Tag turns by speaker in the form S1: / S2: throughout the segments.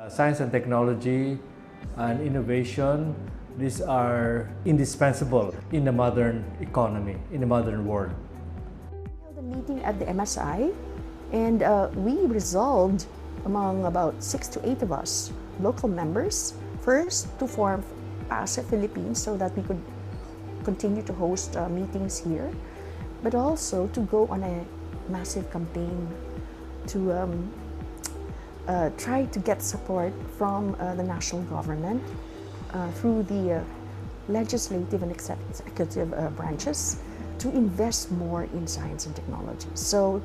S1: Science and technology and innovation, these are indispensable in the modern economy, in the modern world.
S2: We held a meeting at the MSI, and we resolved among about 6 to 8 of us, local members, first to form PAASE Philippines so that we could continue to host meetings here, but also to go on a massive campaign to try to get support from the national government through the legislative and executive branches to invest more in science and technology. So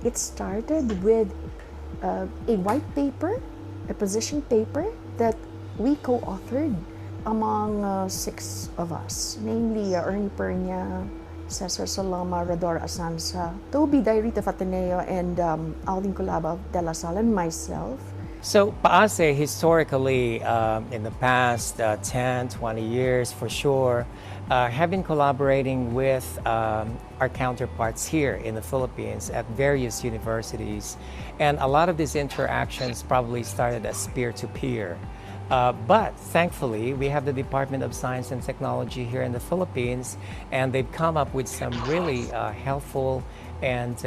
S2: it started with a white paper, a position paper that we co-authored among 6 of us, namely Ernie Pernia, Cesar Saloma, Rodora Asanza, Toby Dairita Fateneo, and Aldin Colaba de la Salle, and myself.
S3: So PAASE historically, in the past 10, 20 years for sure, have been collaborating with our counterparts here in the Philippines at various universities. And a lot of these interactions probably started as peer-to-peer. But thankfully, we have the Department of Science and Technology here in the Philippines, and they've come up with some really helpful and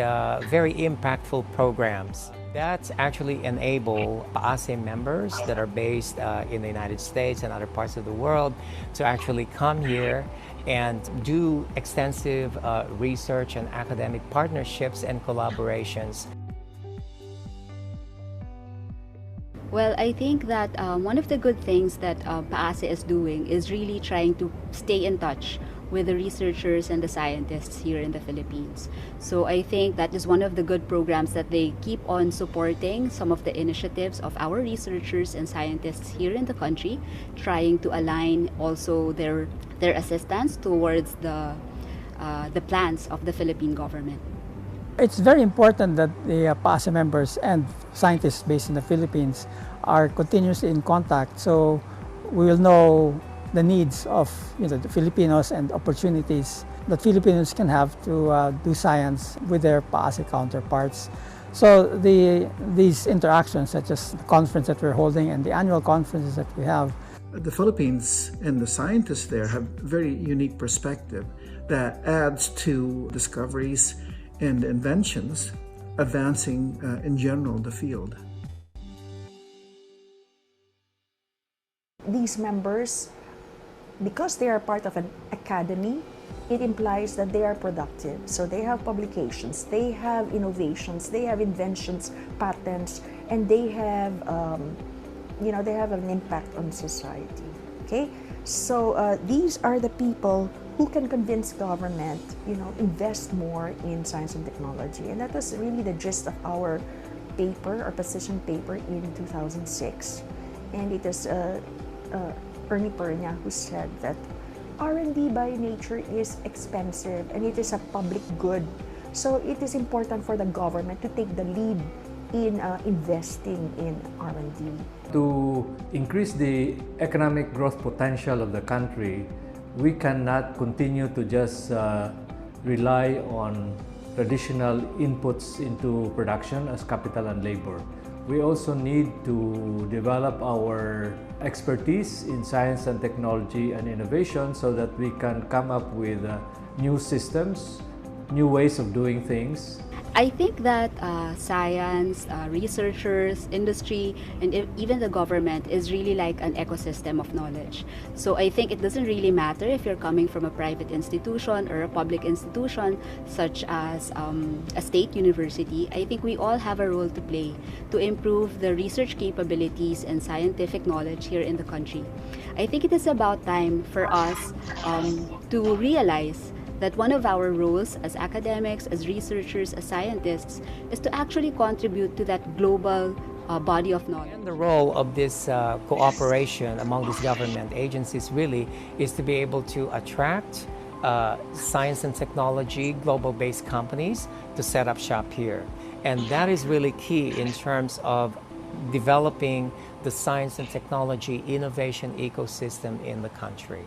S3: very impactful programs that actually enable PAASE members that are based in the United States and other parts of the world to actually come here and do extensive research and academic partnerships and collaborations.
S4: Well, I think that one of the good things that PAASE is doing is really trying to stay in touch with the researchers and the scientists here in the Philippines. So I think that is one of the good programs that they keep on supporting some of the initiatives of our researchers and scientists here in the country, trying to align also their assistance towards the plans of the Philippine government.
S5: It's very important that the PAASE members and scientists based in the Philippines are continuously in contact, so we will know the needs of the Filipinos and opportunities that Filipinos can have to do science with their PAASE counterparts. So these interactions, such as the conference that we're holding and the annual conferences that we have.
S6: The Philippines and the scientists there have very unique perspective that adds to discoveries and inventions, advancing in general the field.
S2: These members, because they are part of an academy, it implies that they are productive. So they have publications, they have innovations, they have inventions, patents, and they have, they have an impact on society. Okay, so these are the people who can convince government, invest more in science and technology. And that was really the gist of our paper, our position paper in 2006. And it is Ernie Pernia who said that R&D by nature is expensive and it is a public good. So it is important for the government to take the lead in investing in R&D.
S1: To increase the economic growth potential of the country, we cannot continue to just rely on traditional inputs into production as capital and labor. We also need to develop our expertise in science and technology and innovation so that we can come up with new systems, new ways of doing things.
S4: I think that science, researchers, industry, and even the government is really like an ecosystem of knowledge. So I think it doesn't really matter if you're coming from a private institution or a public institution, such as a state university. I think we all have a role to play to improve the research capabilities and scientific knowledge here in the country. I think it is about time for us to realize that one of our roles as academics, as researchers, as scientists, is to actually contribute to that global body of knowledge.
S3: And the role of this cooperation among these government agencies really is to be able to attract science and technology, global-based companies to set up shop here. And that is really key in terms of developing the science and technology innovation ecosystem in the country.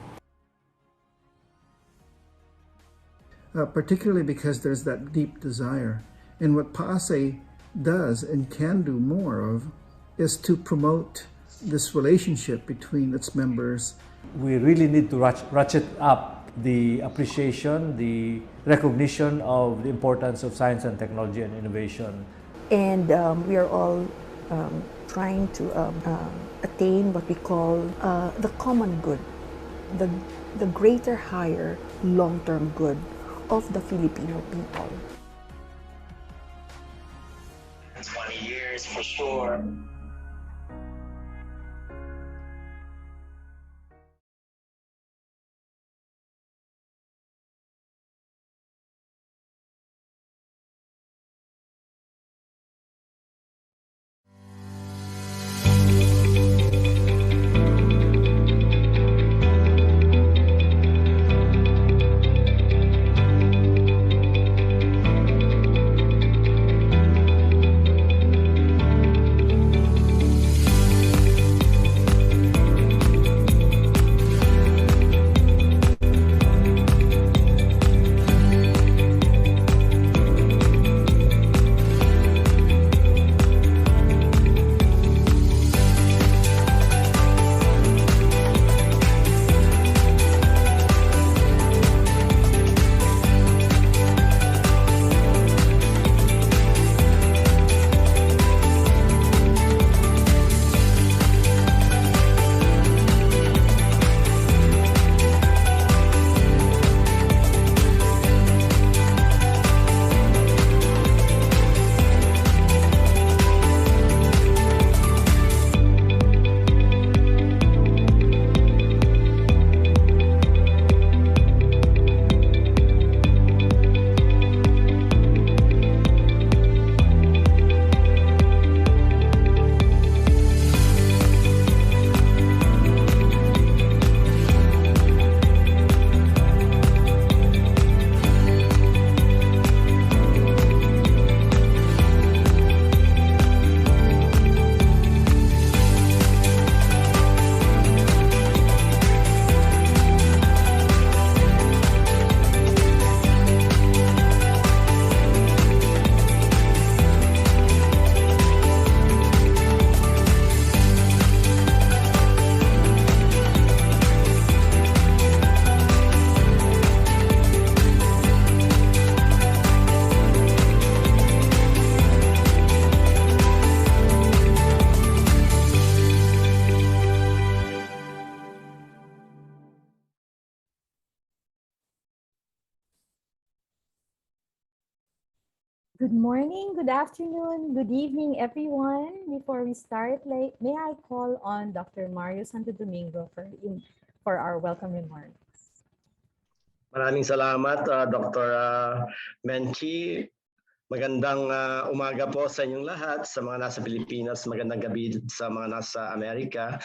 S6: Particularly because there's that deep desire. And what PAASE does and can do more of is to promote this relationship between its members.
S1: We really need to ratchet up the appreciation, the recognition of the importance of science and technology and innovation.
S2: And we are all trying to attain what we call the common good, the greater, higher, long-term good of the Filipino people.
S3: 20 years for sure.
S7: Good morning, good afternoon, good evening, everyone. Before we start, may I call on Dr. Mario Santo Domingo for our welcome remarks.
S8: Maraming salamat, Dr. Menchi. Magandang umaga po sa inyong lahat, sa mga nasa Pilipinas, magandang gabi sa mga nasa Amerika.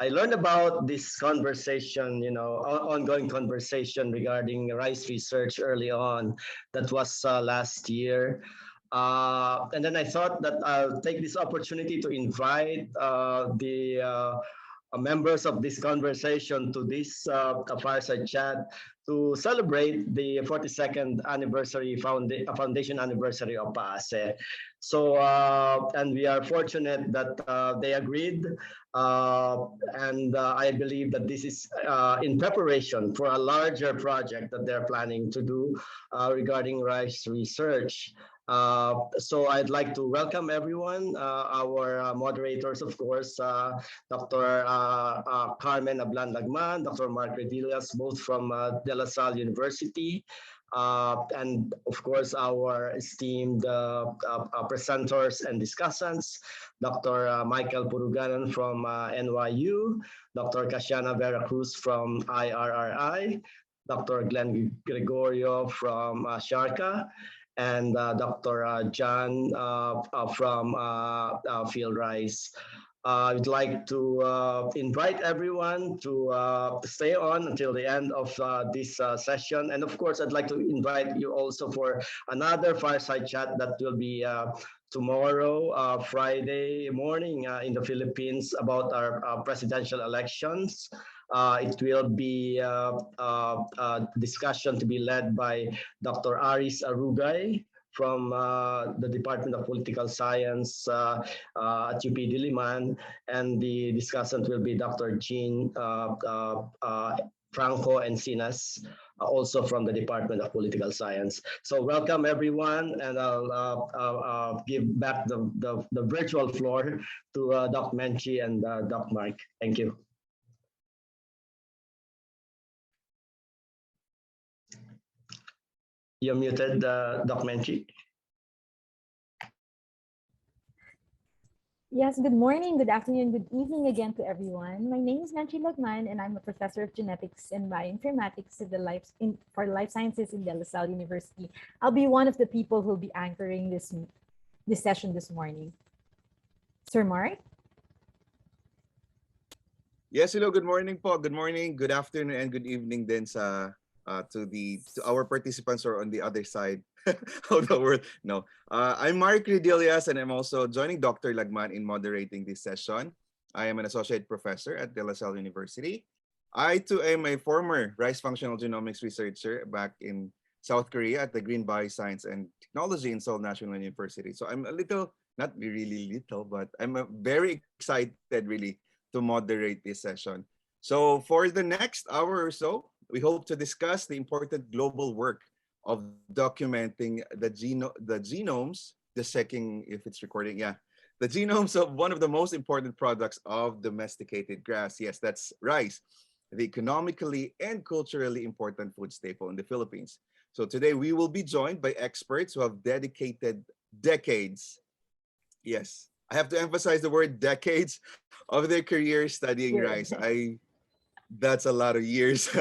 S8: I learned about this conversation, ongoing conversation regarding rice research early on. That was last year. And then I thought that I'll take this opportunity to invite the members of this conversation to this Fireside chat to celebrate the 42nd anniversary, foundation anniversary of PAASE. So, and we are fortunate that they agreed. And I believe that this is in preparation for a larger project that they're planning to do regarding rice research. So I'd like to welcome everyone, our moderators, of course, Dr. Carmen Ablan-Lagman, Dr. Mark Redillas, both from De La Salle University, and of course our esteemed presenters and discussants, Dr. Michael Puruganan from NYU, Dr. Kasiana Vera Cruz from IRRI, Dr. Glenn Gregorio from Sharka, and Dr. John from Field Rice. I'd like to invite everyone to stay on until the end of this session. And of course, I'd like to invite you also for another fireside chat that will be tomorrow, Friday morning in the Philippines about our presidential elections. It will be a discussion to be led by Dr. Aris Arugay from the Department of Political Science at UP Diliman, and the discussant will be Dr. Jean Franco Encinas, also from the Department of Political Science. So welcome everyone, and I'll give back the virtual floor to Doc Menchi and Doc Mark. Thank you. You're muted, Doc Menchi.
S7: Yes, good morning, good afternoon, good evening again to everyone. My name is Nancy Lagman, and I'm a professor of genetics and bioinformatics for life sciences in De La Salle University. I'll be one of the people who'll be anchoring this session this morning. Sir Mark?
S9: Yes, hello, good morning po. Good morning, good afternoon, and good evening din to our participants who are on the other side of the world. No, I'm Mark Ridilias, and I'm also joining Dr. Lagman in moderating this session. I am an associate professor at De La Salle University. I too am a former rice functional genomics researcher back in South Korea at the Green Bioscience and Technology in Seoul National University. So I'm a little, not really little, but I'm very excited really to moderate this session. So for the next hour or so, we hope to discuss the important global work of documenting the genomes, the checking if it's recording, yeah, the genomes of one of the most important products of domesticated grass. Yes, that's rice, the economically and culturally important food staple in the Philippines. So today we will be joined by experts who have dedicated decades, yes, I have to emphasize the word decades, of their career studying rice. That's a lot of years.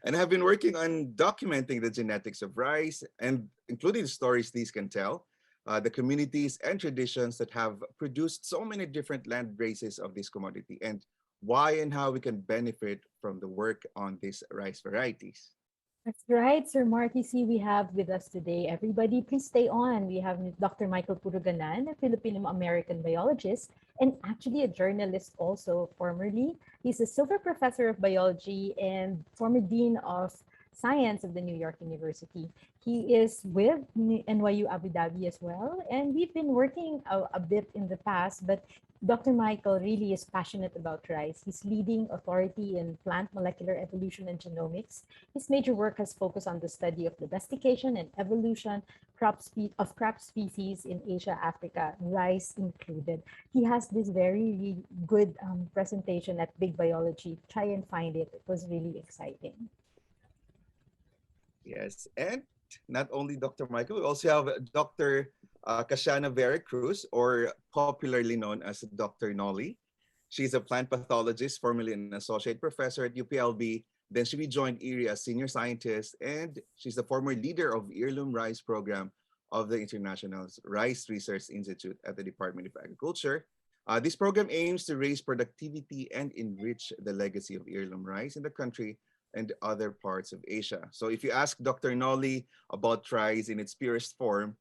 S9: And have been working on documenting the genetics of rice and including the stories these can tell, the communities and traditions that have produced so many different land races of this commodity, and why and how we can benefit from the work on these rice varieties.
S7: That's right, Sir Mark. You see, we have with us today, everybody, please stay on. We have Dr. Michael Puruganan, a Filipino-American biologist and actually a journalist also formerly. He's a Silver Professor of Biology and former Dean of Science of the New York University. He is with NYU Abu Dhabi as well, and we've been working a bit in the past, but Dr. Michael really is passionate about rice. He's leading authority in plant molecular evolution and genomics. His major work has focused on the study of domestication and evolution of crop species in Asia, Africa, rice included. He has this very good presentation at Big Biology. Try and find it. It was really exciting.
S9: Yes, and not only Dr. Michael, we also have Dr. Kashana Vera Cruz, or popularly known as Dr. Nolly. She's a plant pathologist, formerly an associate professor at UPLB. Then she rejoined ERI as senior scientist, and she's the former leader of Heirloom Rice Program of the International Rice Research Institute at the Department of Agriculture. This program aims to raise productivity and enrich the legacy of heirloom rice in the country and other parts of Asia. So if you ask Dr. Nolly about rice in its purest form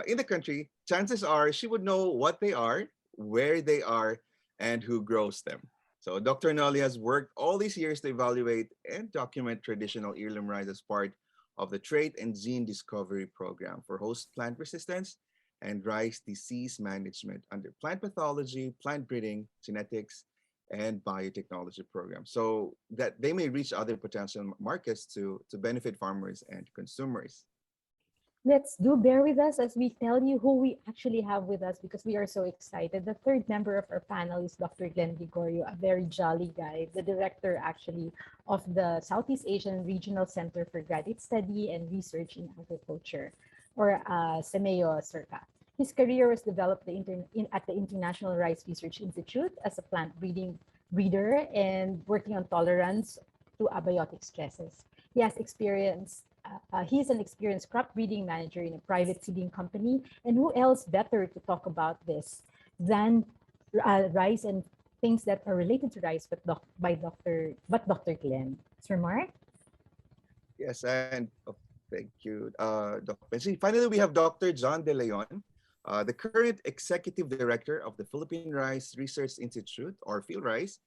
S9: in the country, chances are she would know what they are, where they are, and who grows them. So Dr. Nolly has worked all these years to evaluate and document traditional heirloom rice as part of the Trait and Gene Discovery Program for host plant resistance and rice disease management under plant pathology, plant breeding, genetics, and biotechnology program, so that they may reach other potential markets to benefit farmers and consumers.
S7: Let's do bear with us as we tell you who we actually have with us, because we are so excited. The third member of our panel is Dr. Glenn Gregorio, a very jolly guy, the director actually of the Southeast Asian Regional Center for Graduate Study and Research in Agriculture, or SEMEO Circa. His career was developed at the International Rice Research Institute as a plant breeder and working on tolerance to abiotic stresses. He has experience. He's an experienced crop breeding manager in a private seeding company. And who else better to talk about this than rice and things that are related to rice, but Dr. Glenn. Sir Mark?
S9: Yes, and thank you, Dr. Benji. Finally, we have Dr. John De Leon, the current executive director of the Philippine Rice Research Institute, or PhilRice.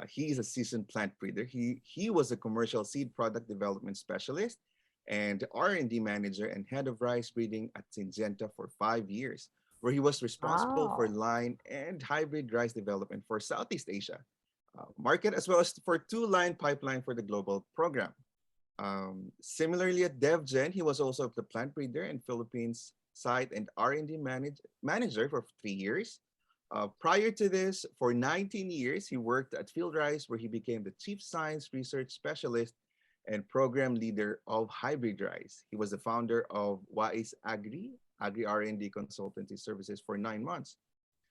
S9: He is a seasoned plant breeder. He was a commercial seed product development specialist and R&D manager and head of rice breeding at Syngenta for 5 years, where he was responsible for
S2: Wow.
S9: line and hybrid rice development for Southeast Asia market, as well as for two-line pipeline for the global program. Similarly, at DevGen, he was also the plant breeder and Philippines site and R&D manager for 3 years. Prior to this, for 19 years, he worked at Field Rice, where he became the chief science research specialist and program leader of hybrid rice. He was the founder of Wais Agri R&D consultancy services for 9 months.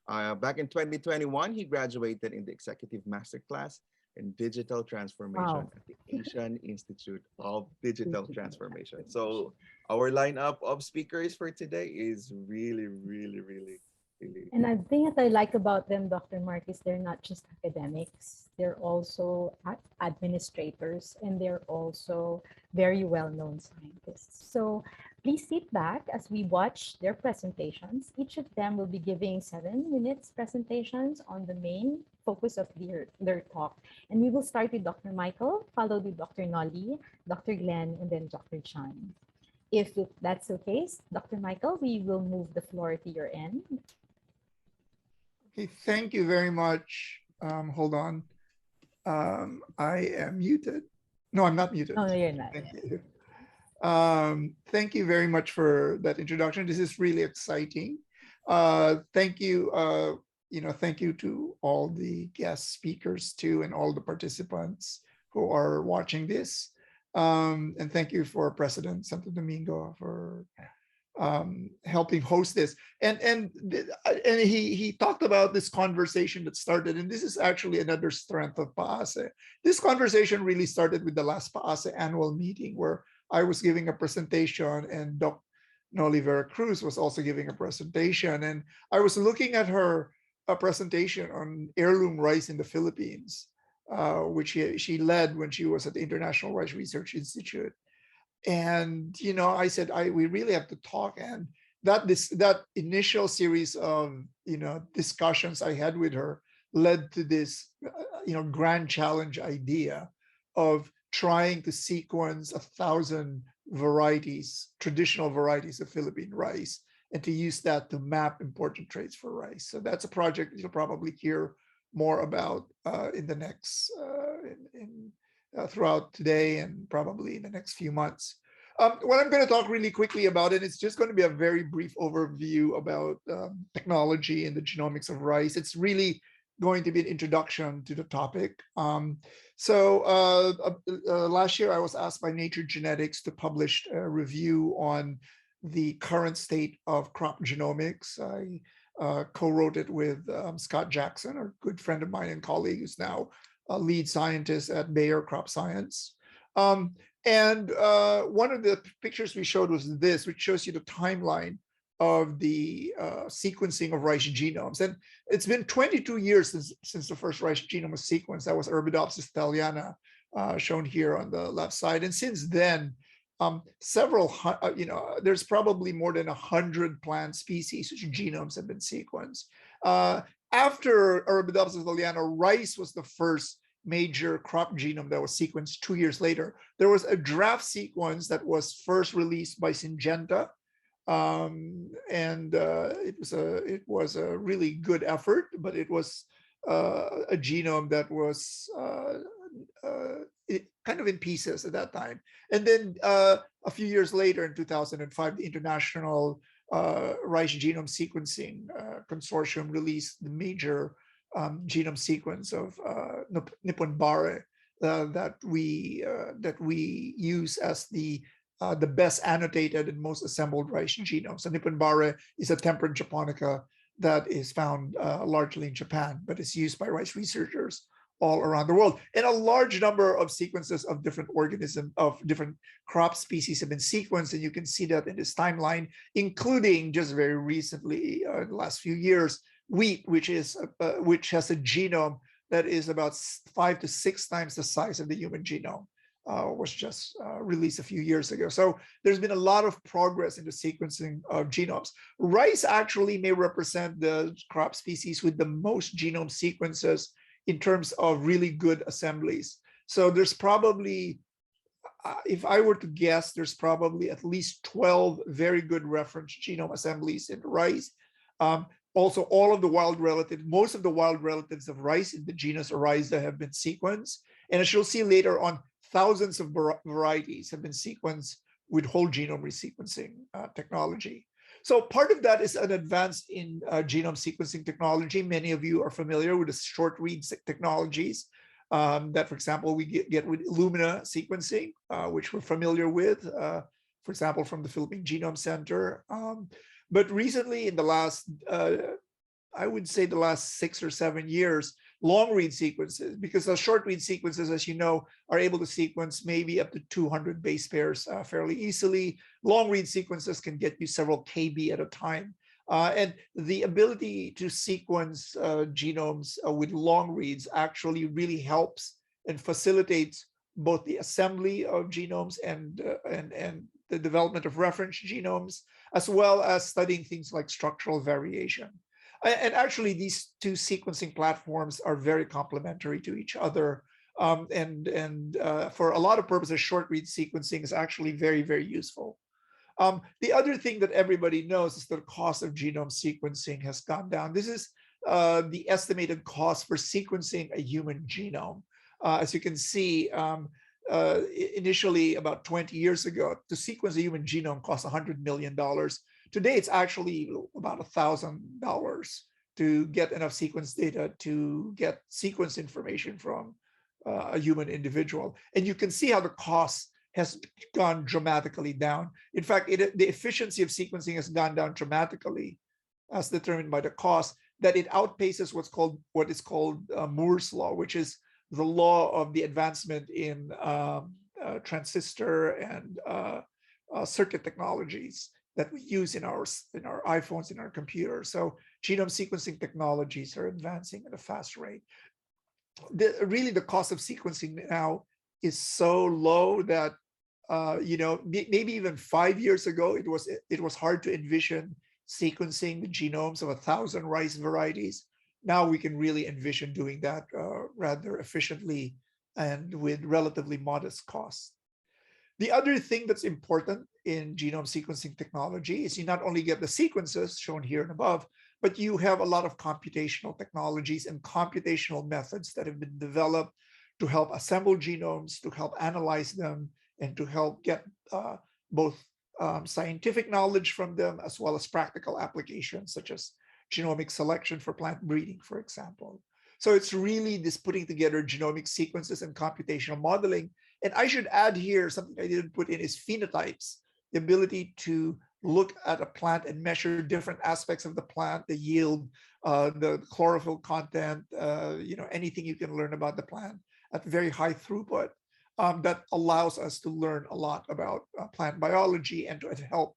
S9: Back in 2021, he graduated in the executive masterclass in digital transformation
S2: Wow.
S9: at the Asian Institute of Digital Transformation. So our lineup of speakers for today is really, really, really, really.
S7: And I think that I like about them, Dr. Mark, is they're not just academics, they're also administrators, and they're also very well-known scientists. So please sit back as we watch their presentations. Each of them will be giving 7 minutes presentations on the main focus of their talk. And we will start with Dr. Michael, followed with Dr. Nolly, Dr. Glenn, and then Dr. Chan. If that's okay, Dr. Michael, we will move the floor to your end.
S10: Okay, thank you very much. Hold on. I am muted. No, I'm not muted.
S7: No, you're not.
S10: Thank you. Thank you very much for that introduction. This is really exciting. Thank you. Thank you to all the guest speakers too, and all the participants who are watching this. And thank you for President Santo Domingo for helping host this. And he talked about this conversation that started, and this is actually another strength of PAASE. This conversation really started with the last PAASE annual meeting, where I was giving a presentation and Dr. Noli Vera Cruz was also giving a presentation. And I was looking at her presentation on heirloom rice in the Philippines, which she led when she was at the International Rice Research Institute. And I said, we really have to talk. And that initial series of discussions I had with her led to this grand challenge idea of trying to sequence 1,000 varieties, traditional varieties of Philippine rice, and to use that to map important traits for rice. So that's a project you'll probably hear more about in the next throughout today and probably in the next few months. What I'm going to talk really quickly about, and it's just going to be a very brief overview about technology and the genomics of rice. It's really going to be an introduction to the topic. Last year I was asked by Nature Genetics to publish a review on the current state of crop genomics. I co-wrote it with Scott Jackson, a good friend of mine and colleague, who's now a lead scientist at Bayer Crop Science. One of the pictures we showed was this, which shows you the timeline of the sequencing of rice genomes. And it's been 22 years since the first rice genome was sequenced. That was Arabidopsis thaliana, shown here on the left side. And since then, there's probably more than 100 plant species whose genomes have been sequenced. After Arabidopsis thaliana, rice was the first major crop genome that was sequenced 2 years later. There was a draft sequence that was first released by Syngenta. It was a really good effort, but it was a genome that was kind of in pieces at that time. And then a few years later, in 2005, the International Rice Genome Sequencing Consortium released the major genome sequence of Nippon Bare that we use as the best annotated and most assembled rice genome. So Nippon Bare is a temperate japonica that is found largely in Japan, but it's used by rice researchers all around the world. And a large number of sequences of different organisms, of different crop species have been sequenced, and you can see that in this timeline, including just very recently, in the last few years, wheat, which has a genome that is about 5 to 6 times the size of the human genome. Was just released a few years ago. So there's been a lot of progress in the sequencing of genomes. Rice actually may represent the crop species with the most genome sequences in terms of really good assemblies. So there's probably if I were to guess, there's probably at least 12 very good reference genome assemblies in rice. Also, all of the wild relatives, most of the wild relatives of rice in the genus Oryza have been sequenced. And as you'll see later on, thousands of varieties have been sequenced with whole genome resequencing technology. So part of that is an advance in genome sequencing technology. Many of you are familiar with the short read technologies that, for example, we get with Illumina sequencing, which we're familiar with, for example, from the Philippine Genome Center. But recently, in the last, I would say the last 6 or 7 years, long read sequences, because the short read sequences, as you know, are able to sequence maybe up to 200 base pairs fairly easily. Long read sequences can get you several KB at a time. And the ability to sequence genomes with long reads actually really helps and facilitates both the assembly of genomes and the development of reference genomes, as well as studying things like structural variation. And actually, these two sequencing platforms are very complementary to each other. For a lot of purposes, short read sequencing is actually very, very useful. The other thing that everybody knows is that the cost of genome sequencing has gone down. This is the estimated cost for sequencing a human genome. As you can see, initially about 20 years ago, to sequence a human genome cost $100 million. Today, it's actually about $1,000 to get enough sequence data to get sequence information from a human individual. And you can see how the cost has gone dramatically down. In fact, the efficiency of sequencing has gone down dramatically, as determined by the cost, that it outpaces what is called Moore's law, which is the law of the advancement in transistor and circuit technologies that we use in our iPhones, in our computers. So genome sequencing technologies are advancing at a fast rate. Really, the cost of sequencing now is so low that maybe even 5 years ago, it was hard to envision sequencing the genomes of 1,000 rice varieties. Now we can really envision doing that rather efficiently and with relatively modest costs. The other thing that's important in genome sequencing technology is you not only get the sequences shown here and above, but you have a lot of computational technologies and computational methods that have been developed to help assemble genomes, to help analyze them, and to help get both scientific knowledge from them as well as practical applications such as genomic selection for plant breeding, for example. So it's really this putting together genomic sequences and computational modeling. And I should add here, something I didn't put in is phenotypes, the ability to look at a plant and measure different aspects of the plant, the yield, the chlorophyll content, anything you can learn about the plant at very high throughput. That allows us to learn a lot about plant biology and to help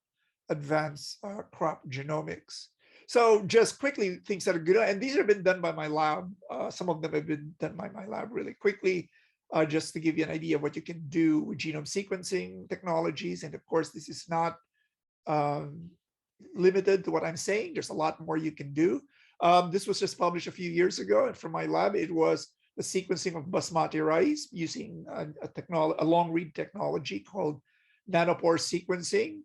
S10: advance crop genomics. So just quickly, things that are good, and these have been done by my lab. Some of them have been done by my lab really quickly, just to give you an idea of what you can do with genome sequencing technologies. And of course, this is not limited to what I'm saying. There's a lot more you can do. This was just published a few years ago, and from my lab, it was the sequencing of basmati rice using a long read technology called nanopore sequencing.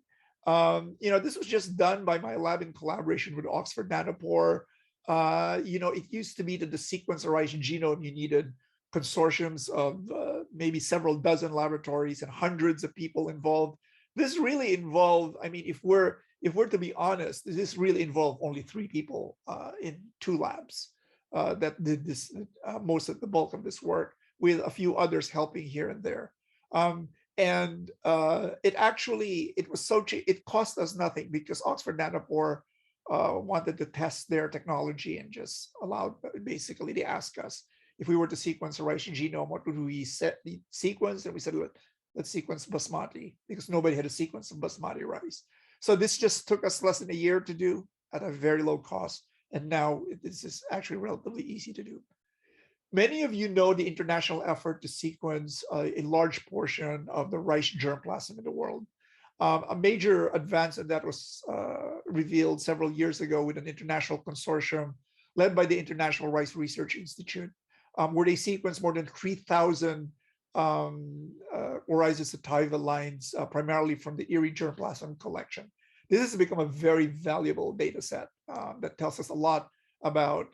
S10: This was just done by my lab in collaboration with Oxford Nanopore. It used to be that to sequence a rice genome, you needed consortiums of maybe several dozen laboratories and hundreds of people involved. This really involved, if we're to be honest, this really involved only 3 people in 2 labs that did this, most of the bulk of this work, with a few others helping here and there. It was so cheap, it cost us nothing because Oxford Nanopore wanted to test their technology and just allowed, basically, they asked us if we were to sequence a rice genome, what would we sequence? And we said, let's sequence basmati, because nobody had a sequence of basmati rice. So this just took us less than a year to do at a very low cost. And now this is actually relatively easy to do. Many of you know the international effort to sequence a large portion of the rice germplasm in the world. A major advance in that was revealed several years ago with an international consortium led by the International Rice Research Institute, where they sequenced more than 3,000 Oryza sativa lines, primarily from the Erie germplasm collection. This has become a very valuable data set that tells us a lot about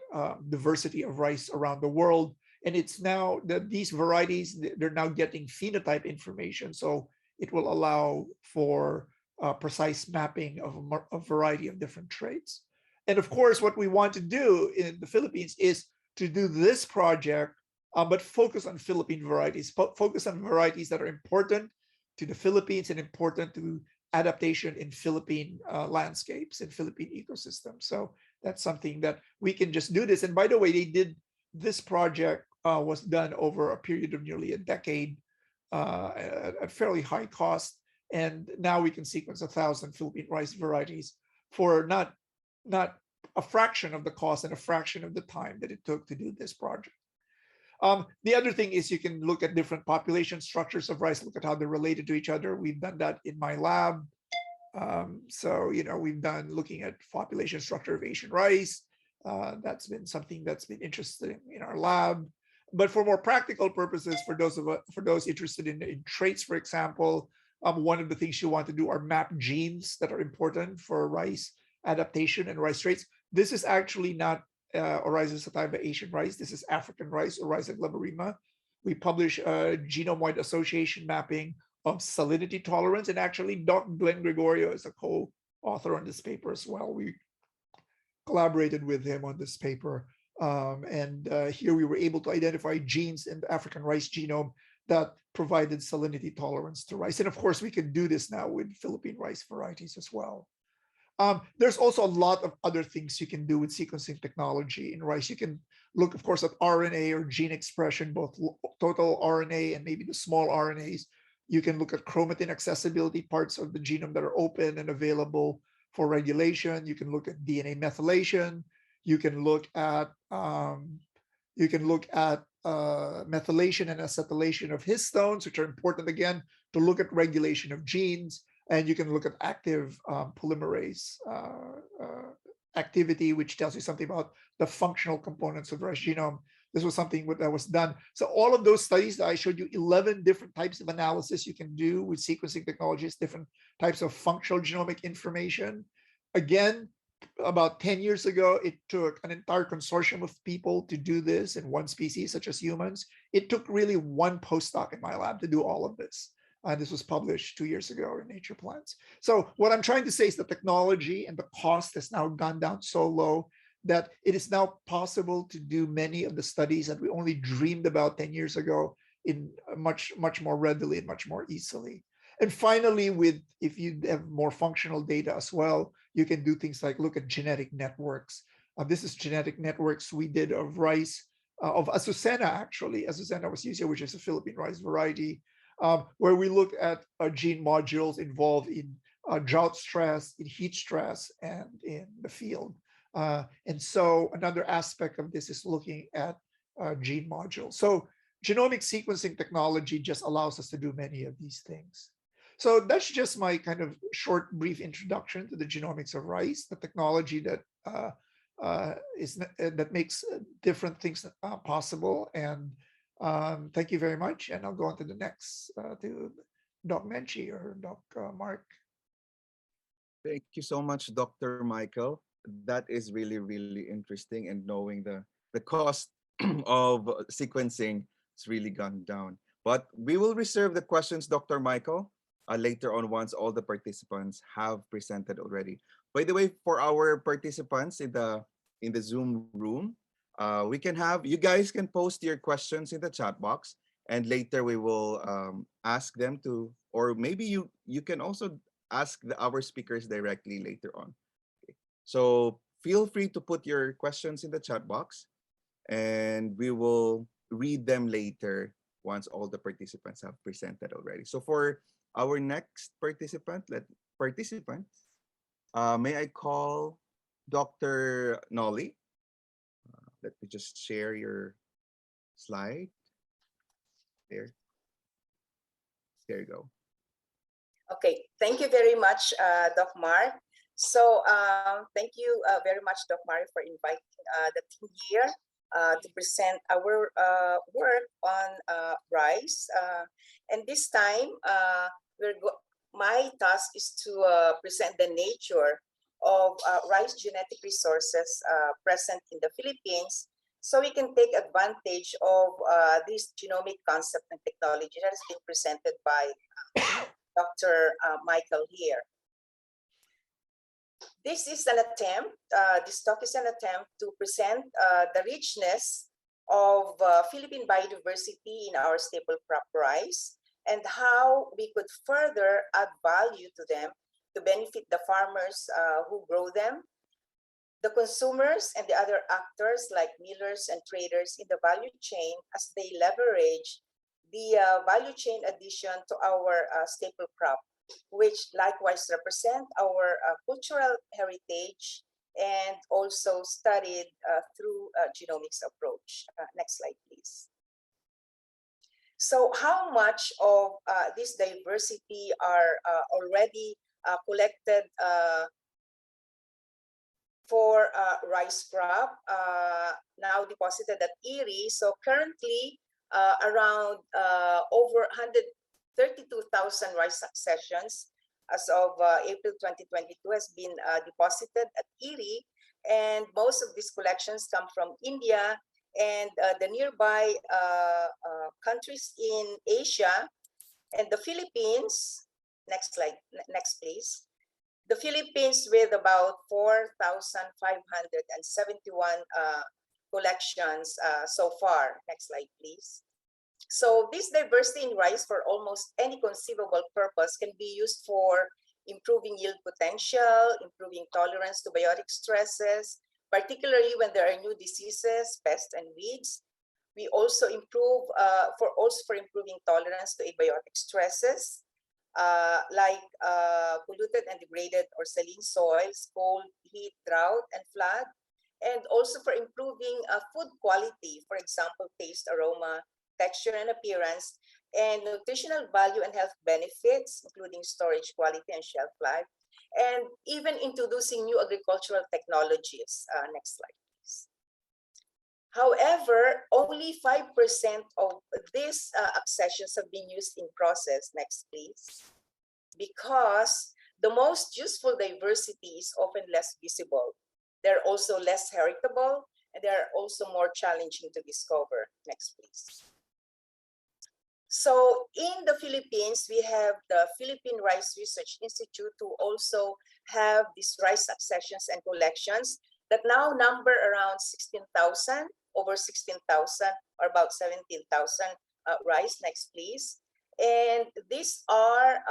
S10: diversity of rice around the world. And it's now that these varieties, they're now getting phenotype information. So it will allow for precise mapping of a variety of different traits. And of course, what we want to do in the Philippines is to do this project, but focus on Philippine varieties, focus on varieties that are important to the Philippines and important to adaptation in Philippine landscapes and Philippine ecosystems. So that's something that we can just do this. And by the way, they did this project was done over a period of nearly a decade at fairly high cost. And now we can sequence 1,000 Philippine rice varieties for not a fraction of the cost and a fraction of the time that it took to do this project. The other thing is you can look at different population structures of rice, look at how they're related to each other. We've done that in my lab. So, we've done looking at population structure of Asian rice. That's been something that's been interesting in our lab. But for more practical purposes, for those interested in traits, for example, one of the things you want to do are map genes that are important for rice adaptation and rice traits. This is actually not Oryza sativa Asian rice. This is African rice, Oryza glaberrima. We publish a genome-wide association mapping of salinity tolerance, and actually Dr. Glenn Gregorio is a co-author on this paper as well. We collaborated with him on this paper, and here we were able to identify genes in the African rice genome that provided salinity tolerance to rice. And of course, we can do this now with Philippine rice varieties as well. There's also a lot of other things you can do with sequencing technology in rice. You can look, of course, at RNA or gene expression, both total RNA and maybe the small RNAs. You can look at chromatin accessibility, parts of the genome that are open and available for regulation. You can look at DNA methylation. You can look at methylation and acetylation of histones, which are important again to look at regulation of genes. And you can look at active polymerase activity, which tells you something about the functional components of the rice genome. This was something that was done. So all of those studies that I showed you, 11 different types of analysis you can do with sequencing technologies, different types of functional genomic information. Again, about 10 years ago, it took an entire consortium of people to do this in one species, such as humans. It took really one postdoc in my lab to do all of this. This was published 2 years ago in Nature Plants. So what I'm trying to say is the technology and the cost has now gone down so low that it is now possible to do many of the studies that we only dreamed about 10 years ago in much more readily and much more easily. And finally, if you have more functional data as well, you can do things like look at genetic networks. This is genetic networks we did of rice, of Azucena actually. Azucena auspiciosa, which is a Philippine rice variety, where we look at gene modules involved in drought stress, in heat stress, and in the field. And so another aspect of this is looking at gene modules. So genomic sequencing technology just allows us to do many of these things. So that's just my kind of short, brief introduction to the genomics of rice, the technology that that makes different things possible. And thank you very much. And I'll go on to the next, to Doc Menchie or Doc Mark.
S9: Thank you so much, Dr. Michael. That is really, really interesting, and knowing the cost of sequencing has really gone down. But we will reserve the questions, Dr. Michael, later on once all the participants have presented already. By the way, for our participants in the Zoom room, you guys can post your questions in the chat box, and later we will ask them to, or maybe you can also ask our speakers directly later on. Okay. So feel free to put your questions in the chat box, and we will read them later once all the participants have presented already. So for our next participant, may I call Dr. Nolly? Let me just share your slide. There you go.
S11: Okay, thank you very much, Doc Mark. So thank you very much, Doc Mark, for inviting the team here. to present our work on rice. And this time, my task is to present the nature of rice genetic resources present in the Philippines, so we can take advantage of this genomic concept and technology that has been presented by Dr. Michael here. This is an attempt, this talk is an attempt to present the richness of Philippine biodiversity in our staple crop rice, and how we could further add value to them to benefit the farmers who grow them, the consumers, and the other actors like millers and traders in the value chain as they leverage the value chain addition to our staple crop, which likewise represent our cultural heritage and also studied through genomics approach. Next slide, please. So how much of this diversity are already collected for rice crop, now deposited at Erie? So currently, around over 132,000 rice successions as of April 2022 has been deposited at Erie, and most of these collections come from India and the nearby countries in Asia, and the Philippines. Next slide, next please. The Philippines with about 4,571 collections so far. Next slide, please. So this diversity in rice for almost any conceivable purpose can be used for improving yield potential, improving tolerance to biotic stresses, particularly when there are new diseases, pests, and weeds. We also improve for improving tolerance to abiotic stresses, like polluted and degraded or saline soils, cold, heat, drought, and flood, and also for improving food quality, for example, taste, aroma, texture, and appearance, and nutritional value and health benefits, including storage quality and shelf life, and even introducing new agricultural technologies. Next slide, please. However, only 5% of these accessions have been used in process. Next, please. Because the most useful diversity is often less visible. They're also less heritable, and they're also more challenging to discover. Next, please. So in the Philippines, we have the Philippine Rice Research Institute, who also have these rice successions and collections that now number around 16,000, over 16,000, or about 17,000 rice. Next, please. And these are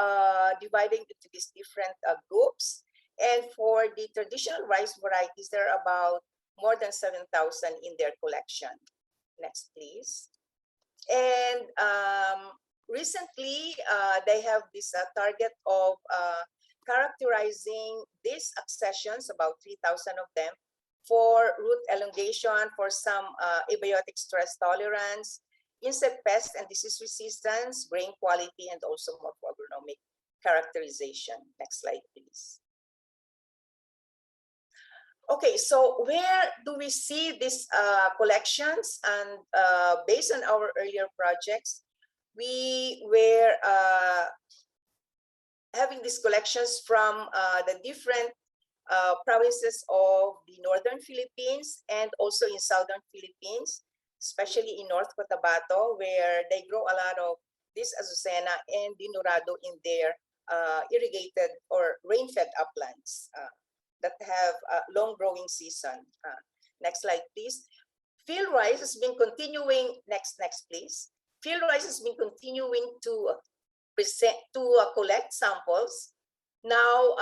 S11: divided into these different groups. And for the traditional rice varieties, there are about more than 7,000 in their collection. Next, please. And recently, they have this target of characterizing these accessions, about 3,000 of them, for root elongation, for some abiotic stress tolerance, insect pest and disease resistance, grain quality, and also morpho-agronomic characterization. Next slide, please. Okay, so where do we see these collections? And based on our earlier projects, we were having these collections from the different provinces of the northern Philippines and also in southern Philippines, especially in North Cotabato, where they grow a lot of this azucena and dinurado in their irrigated or rain-fed uplands that have a long growing season. Next slide, please. Field rice has been continuing, next please. Field rice has been continuing to collect samples, now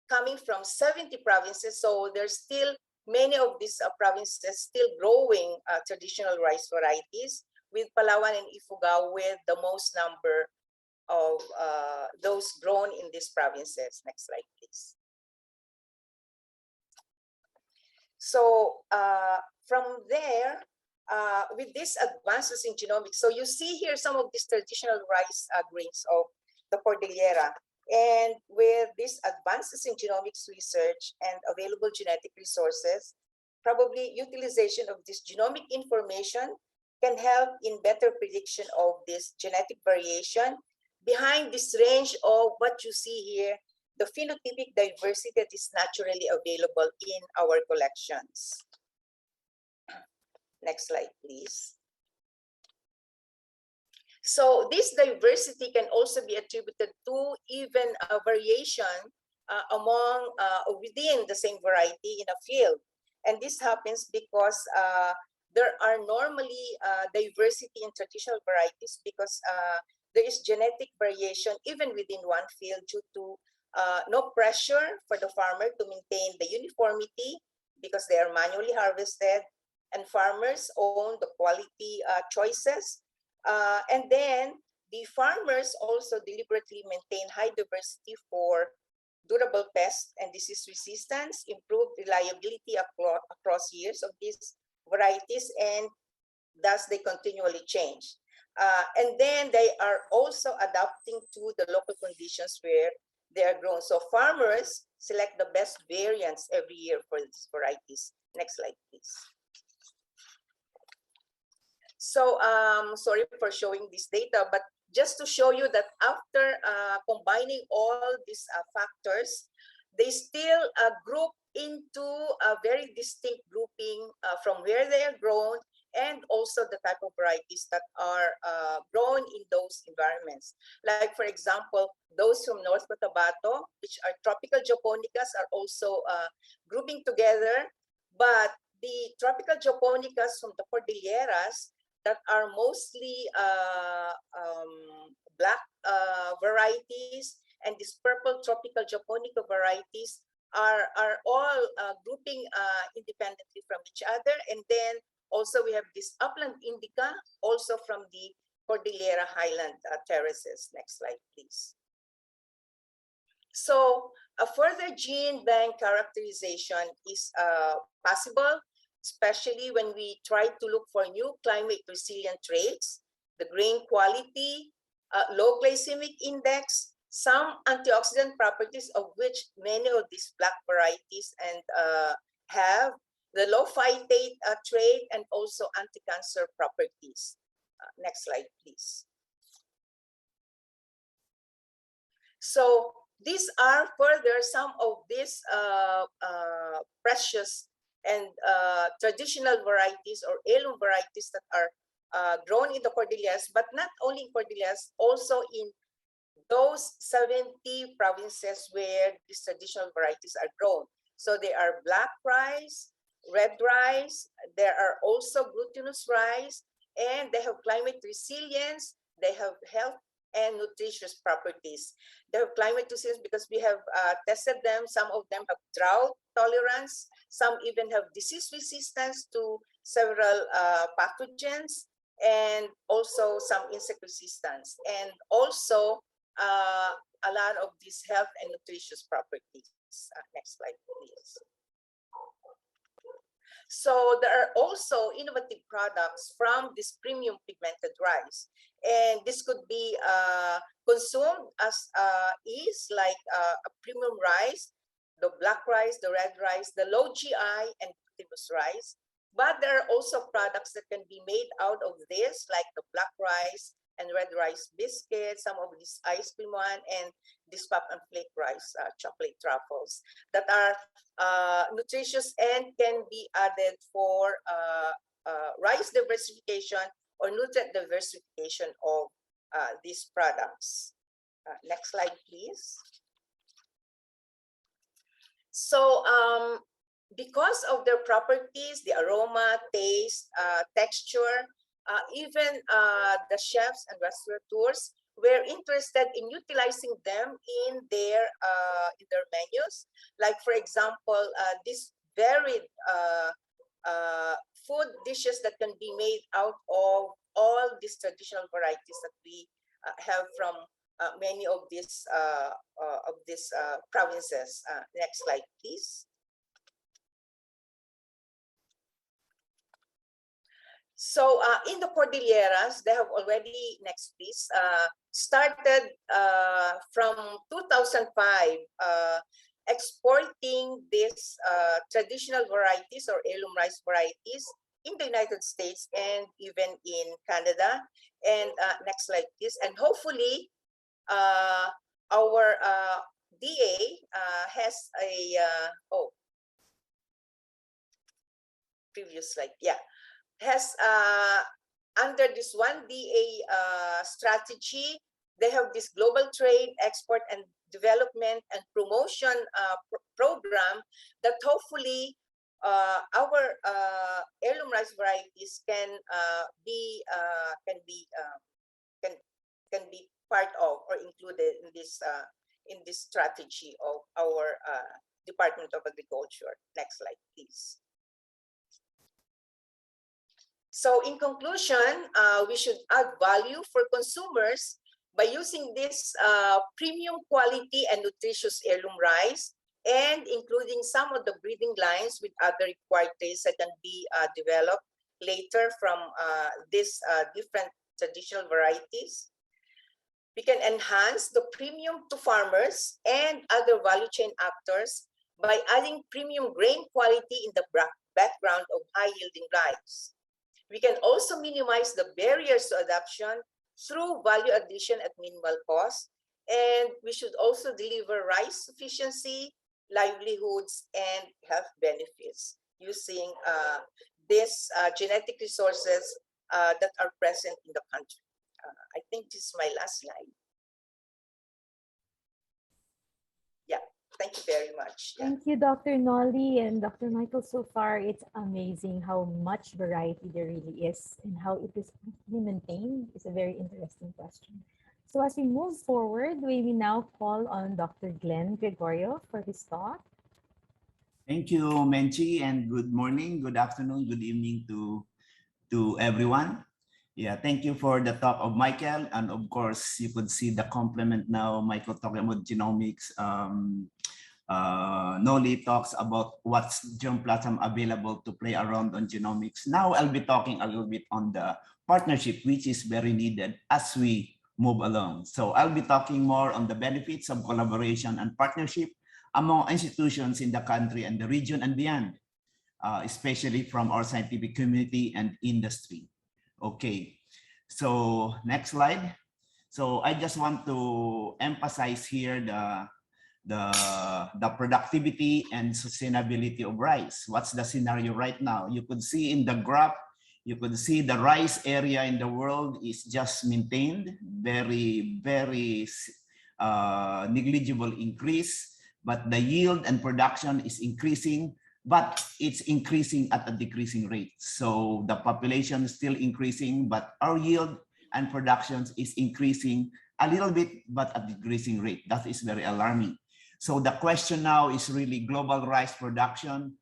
S11: coming from 70 provinces. So there's still many of these provinces still growing traditional rice varieties, with Palawan and Ifugao with the most number of those grown in these provinces. Next slide, please. So from there, with these advances in genomics, so you see here some of these traditional rice grains of the Cordillera. And with these advances in genomics research and available genetic resources, probably utilization of this genomic information can help in better prediction of this genetic variation behind this range of what you see here, the phenotypic diversity that is naturally available in our collections. Next slide, please. So this diversity can also be attributed to even a variation among within the same variety in a field. And this happens because there are normally diversity in traditional varieties because there is genetic variation even within one field due to no pressure for the farmer to maintain the uniformity because they are manually harvested and farmers own the quality choices. And then the farmers also deliberately maintain high diversity for durable pest and disease resistance, improved reliability across years of these varieties, and thus they continually change. And then they are also adapting to the local conditions where they are grown. So farmers select the best variants every year for these varieties. Next slide, please. So sorry for showing this data, but just to show you that after combining all these factors, they still group into a very distinct grouping from where they are grown and also the type of varieties that are grown in those environments. Like, for example, those from North Cotabato, which are tropical japonicas, are also grouping together, but the tropical japonicas from the Cordilleras that are mostly black varieties and these purple tropical japonica varieties are all grouping independently from each other. And then also we have this upland indica also from the Cordillera highland terraces. Next slide, please. So a further gene bank characterization is possible, especially when we try to look for new climate resilient traits, the grain quality, low glycemic index, some antioxidant properties of which many of these black varieties and have, the low phytate trait, and also anti-cancer properties. Next slide, please. So these are further some of these precious and traditional varieties or heirloom varieties that are grown in the Cordilleras, but not only in Cordilleras, also in those 70 provinces where these traditional varieties are grown. So they are black rice, red rice, there are also glutinous rice, and they have climate resilience, they have health and nutritious properties. They have climate resilience because we have tested them. Some of them have drought tolerance, some even have disease resistance to several pathogens, and also some insect resistance, and also a lot of these health and nutritious properties. Next slide, please. So there are also innovative products from this premium pigmented rice. And this could be consumed as is, like a premium rice, the black rice, the red rice, the low GI, and glutinous rice. But there are also products that can be made out of this, like the black rice and red rice biscuits, some of this ice cream one, and this pop and flake rice chocolate truffles that are nutritious and can be added for rice diversification or nutrient diversification of these products. Next slide, please. So because of their properties, the aroma, taste, texture, even the chefs and restaurateurs were interested in utilizing them in their menus. Like, for example, these varied food dishes that can be made out of all these traditional varieties that we have from many of these provinces. Next slide, please. So in the Cordilleras, they have already, next please, started from 2005 exporting these traditional varieties or heirloom rice varieties in the United States and even in Canada. And next slide, please. And hopefully, our DA has a, previous slide, yeah, has under this one DA strategy, they have this global trade, export and development and promotion program that hopefully our heirloom rice varieties can be part of or included in this strategy of our Department of Agriculture. Next slide, please. So in conclusion, we should add value for consumers by using this premium quality and nutritious heirloom rice and including some of the breeding lines with other required traits that can be developed later from these different traditional varieties. We can enhance the premium to farmers and other value chain actors by adding premium grain quality in the background of high-yielding rice. We can also minimize the barriers to adoption through value addition at minimal cost. And we should also deliver rice sufficiency, livelihoods, and health benefits using these genetic resources that are present in the country. I think this is my last slide. Yeah, thank you very much. Yeah.
S7: Thank you, Dr. Nolly and Dr. Michael. So far, it's amazing how much variety there really is and how it is maintained. It's a very interesting question. So as we move forward, we will now call on Dr. Glenn Gregorio for his talk.
S12: Thank you, Menchi, and good morning, good afternoon, good evening to everyone. Yeah, thank you for the talk of Michael. And of course, you could see the complement now, Michael talking about genomics. Noli talks about what's germplasm available to play around on genomics. Now I'll be talking a little bit on the partnership, which is very needed as we move along. So I'll be talking more on the benefits of collaboration and partnership among institutions in the country and the region and beyond, especially from our scientific community and industry. Okay, so next slide. So I just want to emphasize here the productivity and sustainability of rice. What's the scenario right now? You could see in the graph, you could see the rice area in the world is just maintained, very negligible increase, but the yield and production is increasing, but it's increasing at a decreasing rate. So the population is still increasing, but our yield and production is increasing a little bit, but at a decreasing rate. That is very alarming. So the question now is really global rice production,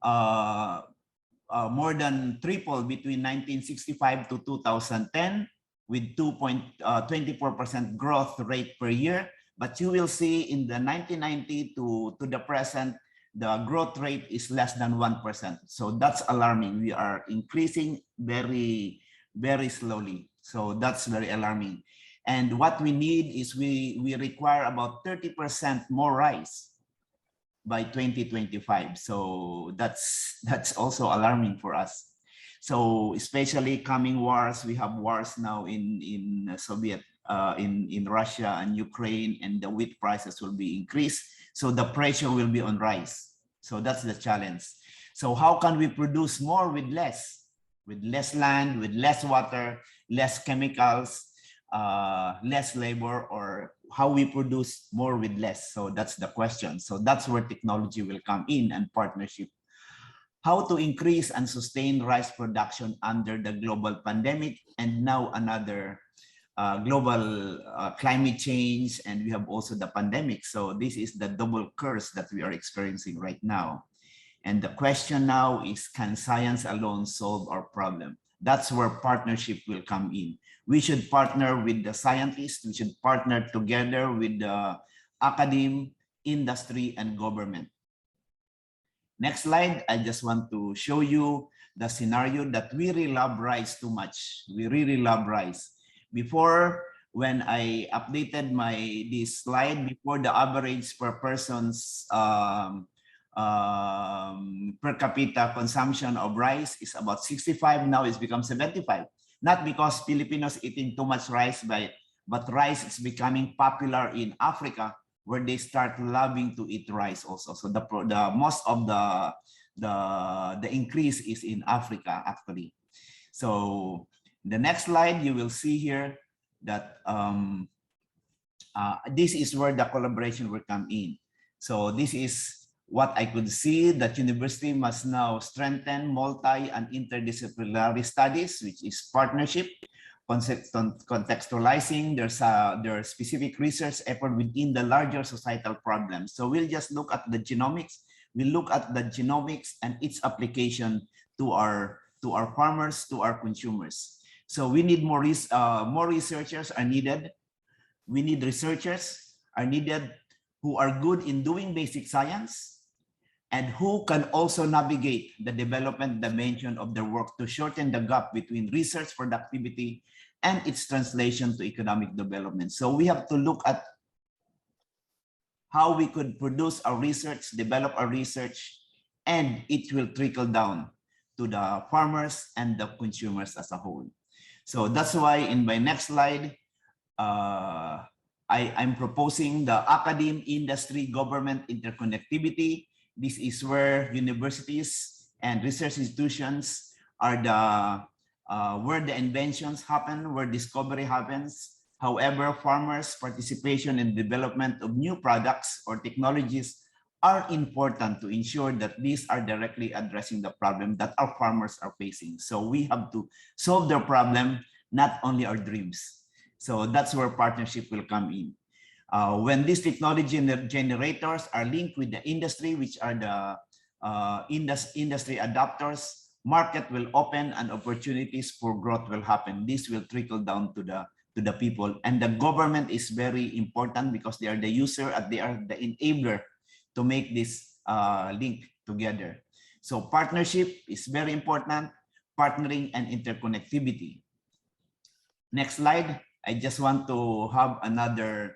S12: more than triple between 1965 to 2010 with 2.24% growth rate per year. But you will see in the 1990 to the present, the growth rate is less than 1%. So that's alarming. We are increasing very slowly. So that's very alarming. And what we need is we require about 30% more rice by 2025. So that's also alarming for us. So especially coming wars, we have wars now in Soviet, in Russia and Ukraine, and the wheat prices will be increased. So the pressure will be on rice. So that's the challenge. So how can we produce more with less land, with less water, less chemicals, less labor, or how we produce more with less? So that's the question. So that's where technology will come in and partnership. How to increase and sustain rice production under the global pandemic and now another global climate change, and we have also the pandemic. So this is the double curse that we are experiencing right now. And the question now is, can science alone solve our problem? That's where partnership will come in. We should partner with the scientists. We should partner together with the academe, industry, and government. Next slide. I just want to show you the scenario that we really love rice too much. We really love rice. Before, when I updated this slide before, the average per person's per capita consumption of rice is about 65. Now it's become 75. Not because Filipinos eating too much rice, but rice is becoming popular in Africa, where they start loving to eat rice also. So the most of the increase is in Africa actually. So the next slide, you will see here that this is where the collaboration will come in. So this is what I could see, that university must now strengthen multi and interdisciplinary studies, which is partnership, contextualizing their specific research effort within the larger societal problems. So we'll just look at the genomics. We'll look at the genomics and its application to our farmers, to our consumers. So we need more researchers are needed. We need researchers are needed who are good in doing basic science and who can also navigate the development dimension of their work to shorten the gap between research productivity and its translation to economic development. So we have to look at how we could produce our research, develop our research, and it will trickle down to the farmers and the consumers as a whole. So that's why in my next slide, I'm proposing the academe, industry, government interconnectivity. This is where universities and research institutions are where the inventions happen, where discovery happens. However, farmers' participation in development of new products or technologies are important to ensure that these are directly addressing the problem that our farmers are facing. So we have to solve their problem, not only our dreams. So that's where partnership will come in. When these technology generators are linked with the industry, which are the industry adapters, market will open and opportunities for growth will happen. This will trickle down to the people. And the government is very important because they are the user and they are the enabler to make this link together. So partnership is very important, partnering and interconnectivity. Next slide. I just want to have another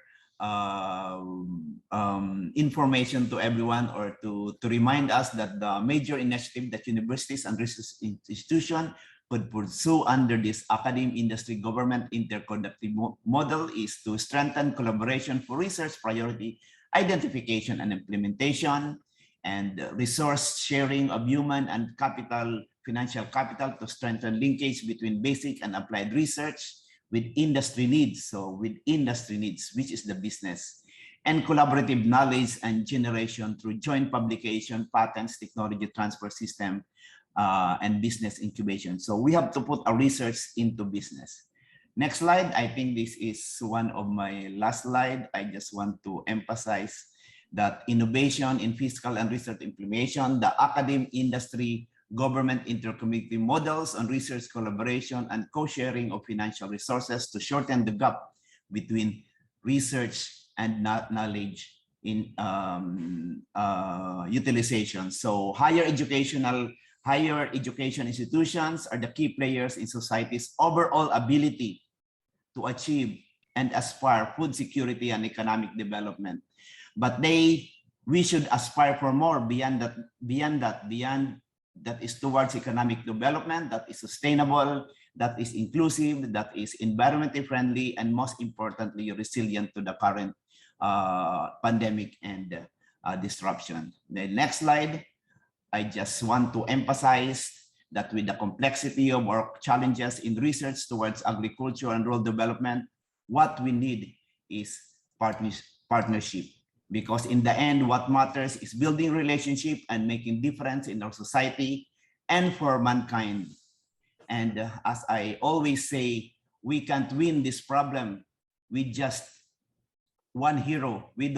S12: information to everyone, or to remind us that the major initiative that universities and research institutions could pursue under this academic industry government interconnected model is to strengthen collaboration for research priority identification and implementation, and resource sharing of human and financial capital to strengthen linkage between basic and applied research with industry needs. So with industry needs, which is the business, and collaborative knowledge and generation through joint publication, patents, technology transfer system, and business incubation. So we have to put our research into business. Next slide. I think this is one of my last slide. I just want to emphasize that innovation in fiscal and research implementation, the academic industry government intercommunity models on research collaboration and co-sharing of financial resources to shorten the gap between research and knowledge in utilization. So higher education institutions are the key players in society's overall ability to achieve and aspire food security and economic development. But we should aspire for more beyond that is towards economic development, that is sustainable, that is inclusive, that is environmentally friendly, and most importantly, resilient to the current pandemic and disruption. The next slide. I just want to emphasize that with the complexity of our challenges in research towards agriculture and rural development, what we need is partnership. Because in the end, what matters is building relationship and making difference in our society and for mankind. And as I always say, we can't win this problem with just one hero. We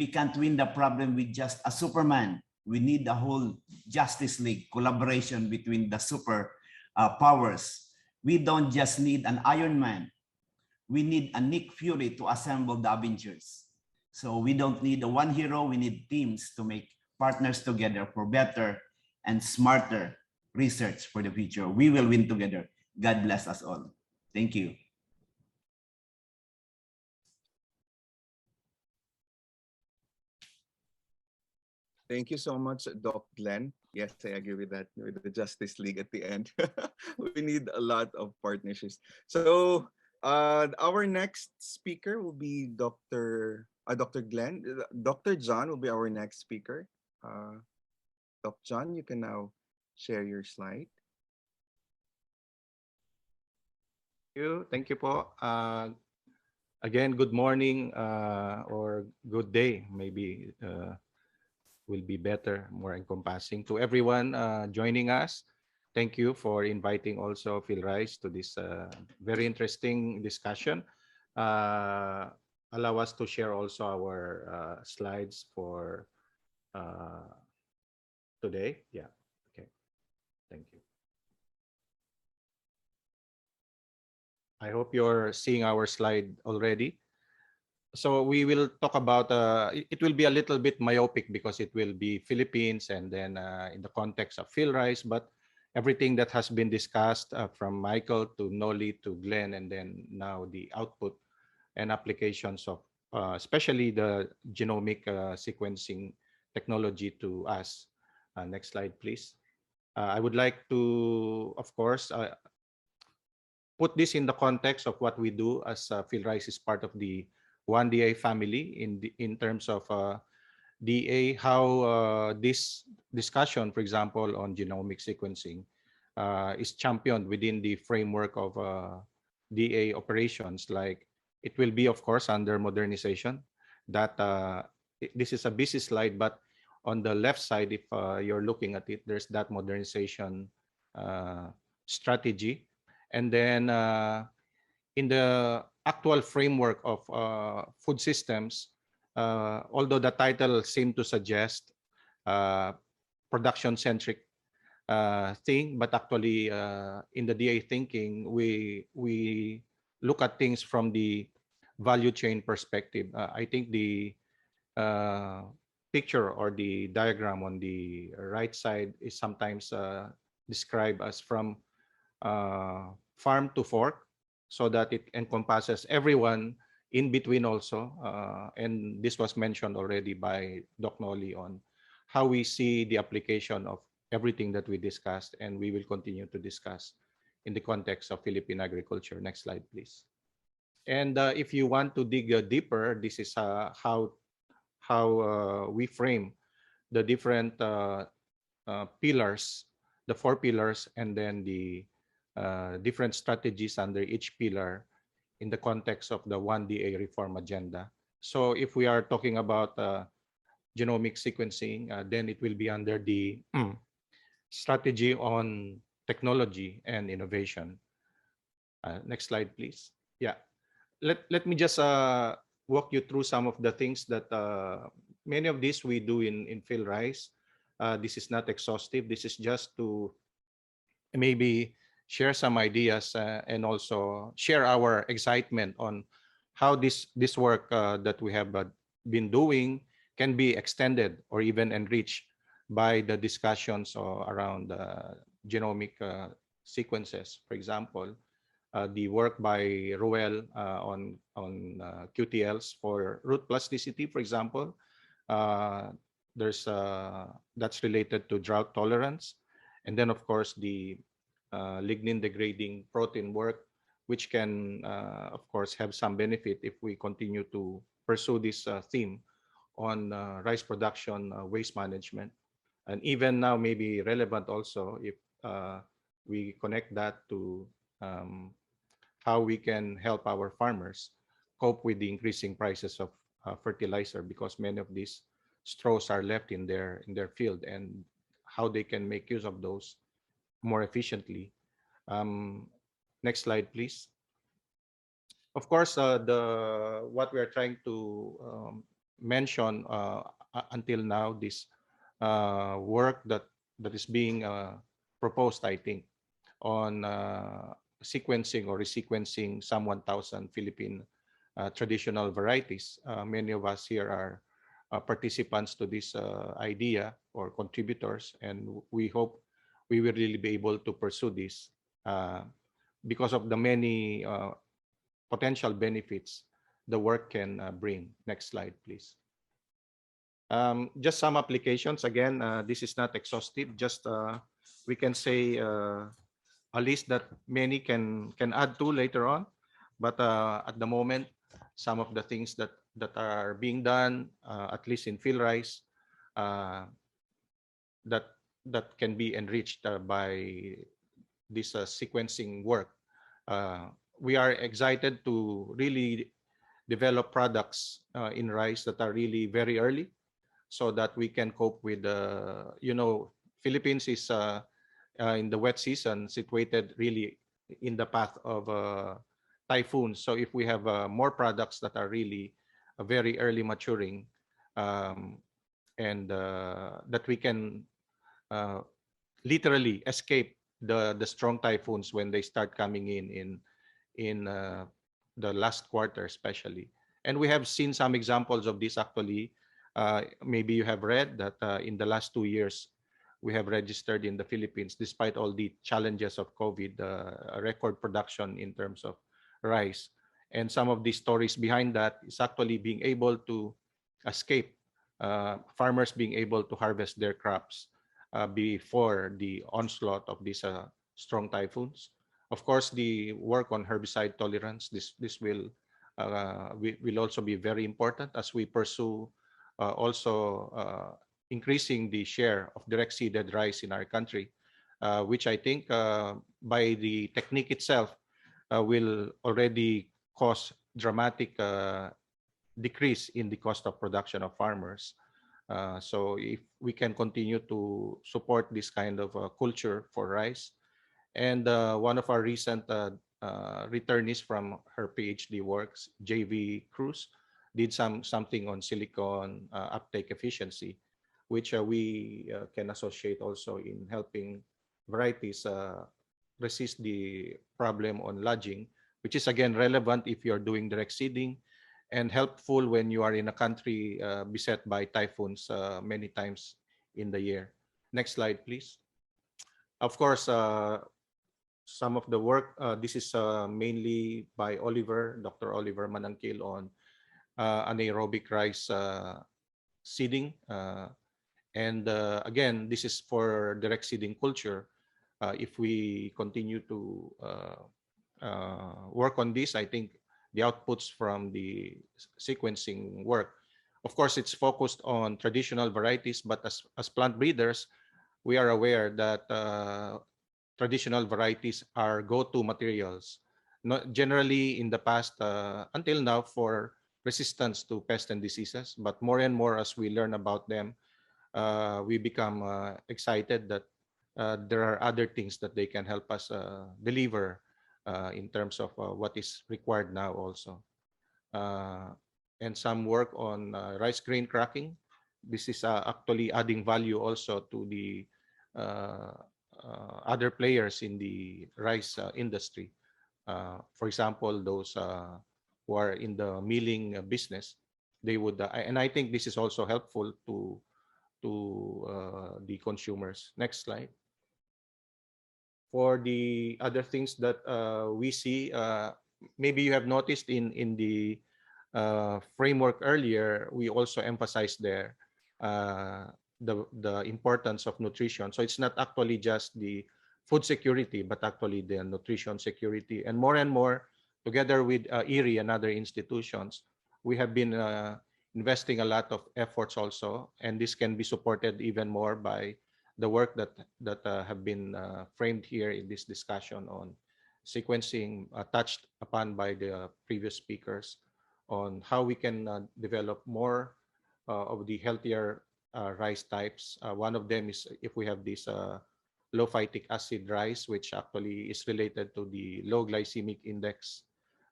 S12: can't win the problem with just a Superman. We need the whole Justice League collaboration between the super powers. We don't just need an Iron Man. We need a Nick Fury to assemble the Avengers. So we don't need a one hero. We need teams to make partners together for better and smarter research for the future. We will win together. God bless us all. Thank you.
S9: Thank you so much, Doc Glenn. Yes, I agree with that, with the Justice League at the end. We need a lot of partnerships. So our next speaker will be Dr. Glenn. Dr. John will be our next speaker. Doc John, you can now share your slide.
S13: Thank you po. Again, good morning or good day, maybe will be better, more encompassing. To everyone joining us, thank you for inviting also Phil Rice to this very interesting discussion. Allow us to share also our slides for today. Yeah, okay, thank you. I hope you're seeing our slide already. So we will talk about, it will be a little bit myopic because it will be Philippines and then in the context of Phil Rice, but everything that has been discussed from Michael to Noli to Glenn, and then now the output and applications of especially the genomic sequencing technology to us. Next slide, please. I would like to, of course, put this in the context of what we do as Phil Rice is part of the 1DA family in terms of DA, how this discussion, for example, on genomic sequencing is championed within the framework of DA operations. Like it will be, of course, under modernization. That this is a busy slide, but on the left side, if you're looking at it, there's that modernization strategy. And then in the actual framework of food systems, although the title seemed to suggest production-centric thing, but actually in the DA thinking, we look at things from the value chain perspective. I think the picture or the diagram on the right side is sometimes described as from farm to fork, so that it encompasses everyone in between also. And this was mentioned already by Doc Noli on how we see the application of everything that we discussed, and we will continue to discuss in the context of Philippine agriculture. Next slide, please. And if you want to dig deeper, this is how we frame the different pillars, the 4 pillars, and then the different strategies under each pillar in the context of the 1DA reform agenda. So if we are talking about genomic sequencing, then it will be under the strategy on technology and innovation. Next slide, please. Yeah, let me just walk you through some of the things that many of these we do in Phil Rice. This is not exhaustive. This is just to maybe share some ideas and also share our excitement on how this work that we have been doing can be extended or even enriched by the discussions around genomic sequences. For example, the work by Ruel on QTLs for root plasticity, for example. There's that's related to drought tolerance. And then, of course, the lignin degrading protein work, which can, of course, have some benefit if we continue to pursue this theme on rice production waste management. And even now, maybe relevant also if we connect that to how we can help our farmers cope with the increasing prices of fertilizer, because many of these straws are left in their field, and how they can make use of those more efficiently. Next slide, please. Of course, what we are trying to mention until now, this work that is being proposed, I think, on sequencing or resequencing some 1,000 Philippine traditional varieties. Many of us here are participants to this idea or contributors, and we hope we will really be able to pursue this because of the many potential benefits the work can bring. Next slide, please. Just some applications. Again, this is not exhaustive. Just we can say a list that many can add to later on. But at the moment, some of the things that are being done, at least in field rice, uh, that that can be enriched by this sequencing work. Uh, we are excited to really develop products in rice that are really very early, so that we can cope with Philippines is in the wet season situated really in the path of typhoons. So if we have more products that are really very early maturing, um, and that we can uh, literally escape the strong typhoons when they start coming in the last quarter especially. And we have seen some examples of this actually. Maybe you have read that in the last 2 years we have registered in the Philippines, despite all the challenges of COVID, a record production in terms of rice. And some of the stories behind that is actually being able to escape, farmers being able to harvest their crops before the onslaught of these strong typhoons. Of course, the work on herbicide tolerance, this will also be very important as we pursue also increasing the share of direct seeded rice in our country, which I think by the technique itself will already cause dramatic decrease in the cost of production of farmers. So if we can continue to support this kind of culture for rice, and one of our recent returnees from her PhD works, JV Cruz, did something on silicon uptake efficiency, which we can associate also in helping varieties resist the problem on lodging, which is again relevant if you're doing direct seeding, and helpful when you are in a country beset by typhoons many times in the year. Next slide, please. Of course, some of the work, this is mainly by Dr. Oliver Manangkil, on anaerobic rice seeding. And again, this is for direct seeding culture. If we continue to work on this, I think the outputs from the sequencing work, of course, it's focused on traditional varieties, but as plant breeders, we are aware that traditional varieties are go-to materials, not generally in the past until now, for resistance to pests and diseases. But more and more as we learn about them, we become excited that there are other things that they can help us deliver in terms of what is required now also. And some work on rice grain cracking. This is actually adding value also to the other players in the rice industry. For example, those who are in the milling business, they would, and I think this is also helpful to the consumers. Next slide. For the other things that we see, maybe you have noticed in the framework earlier, we also emphasized there the importance of nutrition. So it's not actually just the food security, but actually the nutrition security. And more, together with ERI and other institutions, we have been investing a lot of efforts also, and this can be supported even more by the work that have been framed here in this discussion on sequencing, touched upon by the previous speakers, on how we can develop more of the healthier rice types. One of them is if we have this low phytic acid rice, which actually is related to the low glycemic index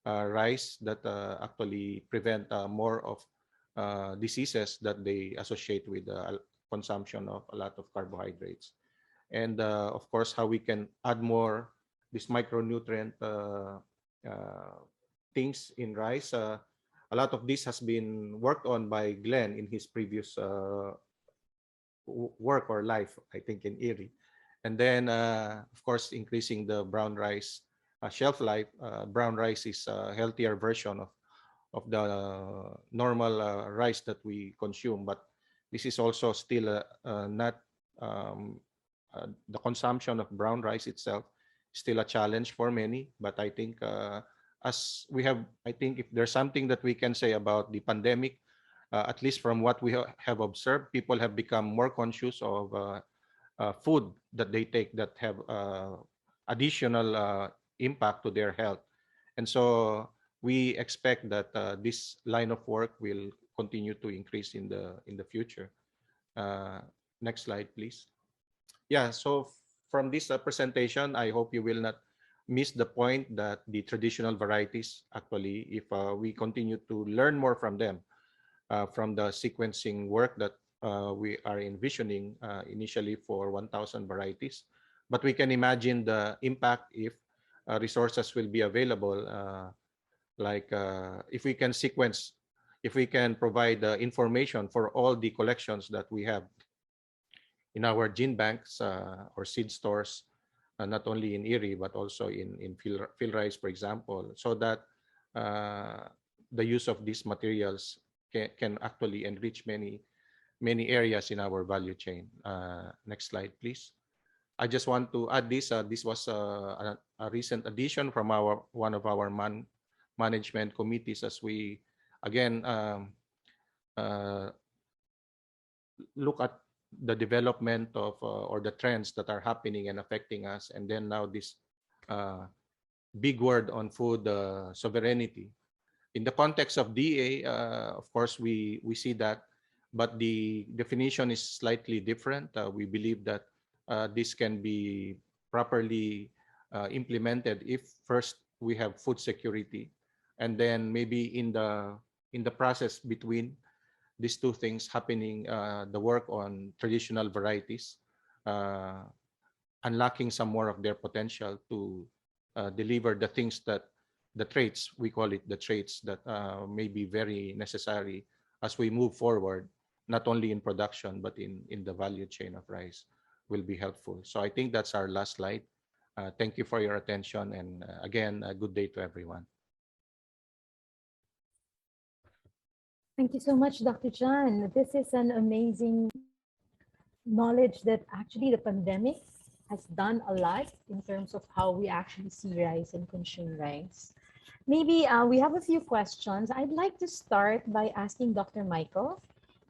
S13: rice that actually prevent more of diseases that they associate with consumption of a lot of carbohydrates. And of course, how we can add more this micronutrient things in rice. A lot of this has been worked on by Glenn in his previous work or life, I think, in ERI. And then, of course, increasing the brown rice shelf life. Brown rice is a healthier version of the normal rice that we consume, but this is also still not the consumption of brown rice itself is still a challenge for many. But I think as we have, I think if there's something that we can say about the pandemic, at least from what we have observed, people have become more conscious of food that they take that have additional impact to their health. And so we expect that this line of work will continue to increase in the future. Next slide, please. Yeah, so from this presentation, I hope you will not miss the point that the traditional varieties, actually, if we continue to learn more from them, from the sequencing work that we are envisioning initially for 1,000 varieties. But we can imagine the impact if resources will be available, if we can sequence, if we can provide information for all the collections that we have in our gene banks or seed stores, not only in Erie, but also in Philrice, for example, so that the use of these materials can actually enrich many areas in our value chain. Next slide, please. I just want to add this. This was a recent addition from one of our management committees, as we again look at the development of or the trends that are happening and affecting us, and then now this big word on food sovereignty. In the context of DA, of course, we see that, but the definition is slightly different. We believe that this can be properly implemented if first we have food security, and then maybe in the process between these two things happening, the work on traditional varieties, unlocking some more of their potential to deliver the things that the traits, we call it the traits that may be very necessary as we move forward, not only in production, but in the value chain of rice, will be helpful. So I think that's our last slide. Thank you for your attention. And again, a good day to everyone.
S7: Thank you so much, Dr. John. This is an amazing knowledge that actually the pandemic has done a lot in terms of how we actually see rice and consume rice. Maybe we have a few questions. I'd like to start by asking Dr. Michael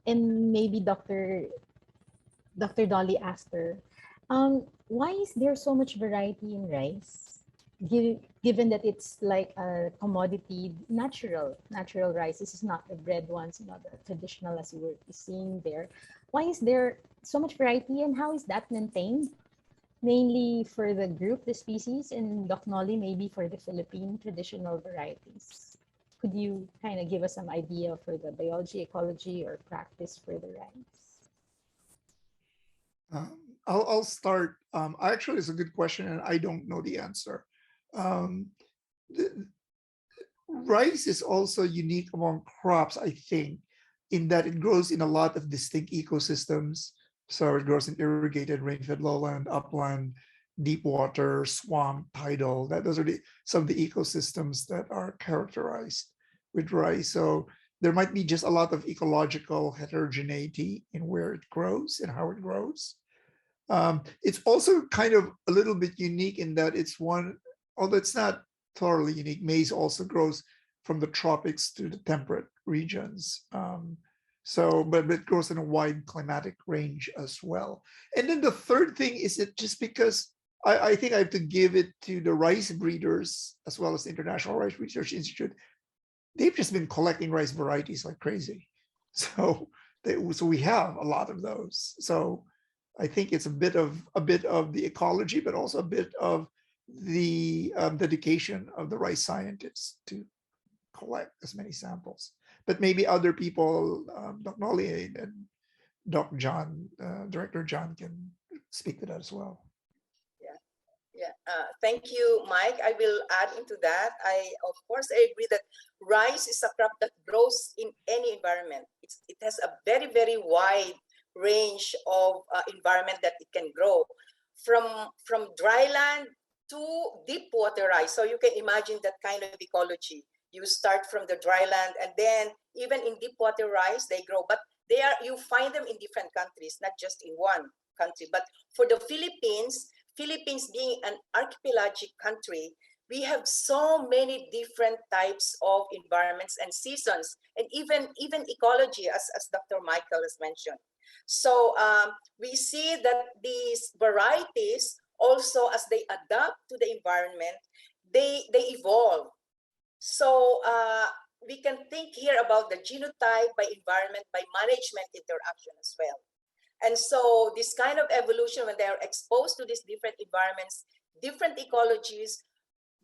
S7: and maybe Dr. Dolly after. Why is there so much variety in rice? Given that it's like a commodity, natural rice. This is not the bred ones, not the traditional as you were seeing there. Why is there so much variety, and how is that maintained? Mainly for the group, the species, and Doc Nolly, maybe for the Philippine traditional varieties. Could you kind of give us some idea for the biology, ecology, or practice for the rice?
S10: I'll start. Actually, it's a good question, and I don't know the answer. Rice is also unique among crops, I think, in that it grows in a lot of distinct ecosystems. So it grows in irrigated, rain-fed lowland, upland, deep water, swamp, tidal. Those are some of the ecosystems that are characterized with rice. So there might be just a lot of ecological heterogeneity in where it grows and how it grows. It's also kind of a little bit unique in that it's one, although it's not thoroughly unique, maize also grows from the tropics to the temperate regions. But it grows in a wide climatic range as well. And then the third thing is that just because I think I have to give it to the rice breeders as well as the International Rice Research Institute, they've just been collecting rice varieties like crazy. So we have a lot of those. So I think it's a bit of the ecology, but also a bit of the dedication of the rice scientists to collect as many samples. But maybe other people, Dr. Nolly and Dr. John, Director John, can speak to that as well.
S11: Thank you, Mike. I will add into that. Of course, I agree that rice is a crop that grows in any environment. It has a very, very wide range of environment that it can grow, from dry land to deep water rice. So you can imagine that kind of ecology. You start from the dry land, and then even in deep water rice, they grow. But you find them in different countries, not just in one country. But for the Philippines being an archipelagic country, we have so many different types of environments and seasons, and even ecology, as Dr. Michael has mentioned. So we see that these varieties also, as they adapt to the environment, they evolve. So we can think here about the genotype by environment, by management interaction as well. And so this kind of evolution, when they are exposed to these different environments, different ecologies,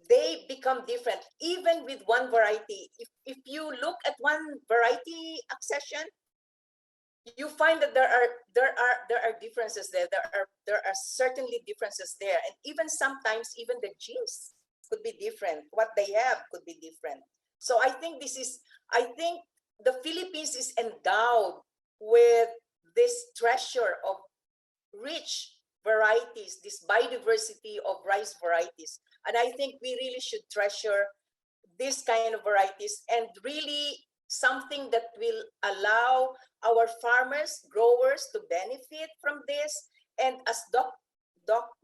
S11: they become different. Even with one variety, if you look at one variety accession, you find that there are differences there. There are certainly differences there, and even sometimes even the genes could be different. What they have could be different. So I think the Philippines is endowed with this treasure of rich varieties, this biodiversity of rice varieties. And I think we really should treasure this kind of varieties, and really something that will allow our farmers, growers to benefit from this. And as Doc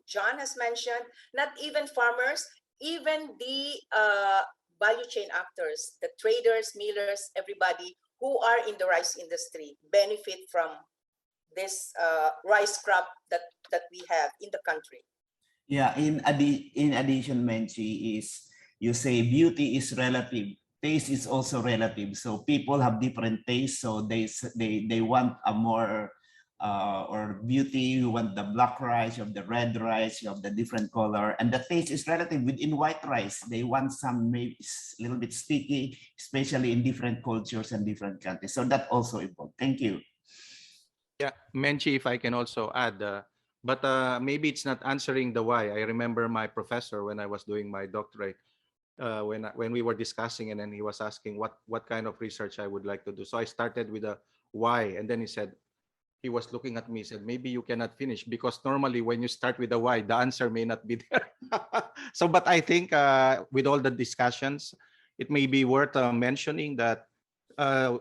S11: John has mentioned, not even farmers, even the value chain actors, the traders, millers, everybody who are in the rice industry benefit from this rice crop that we have in the country.
S12: Yeah, in addition, Menchi, is you say beauty is relative, taste is also relative. So people have different tastes. So they want a more or beauty. You want the black rice, you have the red rice, you have the different color, and the taste is relative. Within white rice, they want some maybe a little bit sticky, especially in different cultures and different countries. So that also important. Thank you.
S13: Yeah, Menchi, if I can also add, but maybe it's not answering the why. I remember my professor when I was doing my doctorate, when we were discussing, and then he was asking what kind of research I would like to do. So I started with a why, and then he was looking at me, said, maybe you cannot finish, because normally when you start with a why, the answer may not be there. So, but I think with all the discussions, it may be worth mentioning that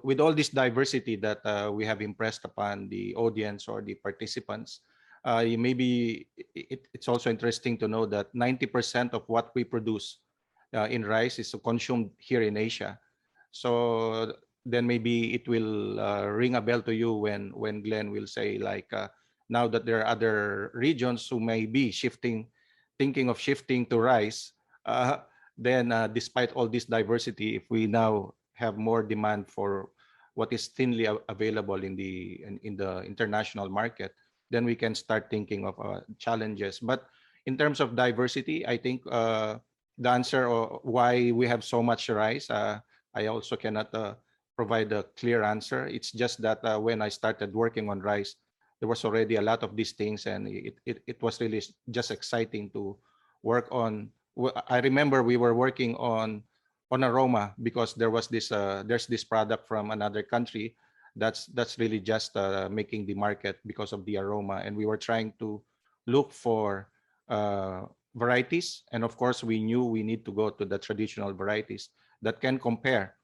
S13: with all this diversity that we have impressed upon the audience or the participants, maybe it's also interesting to know that 90% of what we produce in rice is consumed here in Asia. So then maybe it will ring a bell to you when Glenn will say, like, now that there are other regions who may be thinking of shifting to rice, then despite all this diversity, if we now have more demand for what is thinly available in the international market, then we can start thinking of challenges. But in terms of diversity, I think the answer or why we have so much rice, I also cannot provide a clear answer. It's just that when I started working on rice, there was already a lot of these things, and it was really just exciting to work on. I remember we were working on aroma, because there's this product from another country that's really just making the market because of the aroma, and we were trying to look for varieties, and of course we knew we need to go to the traditional varieties that can compare.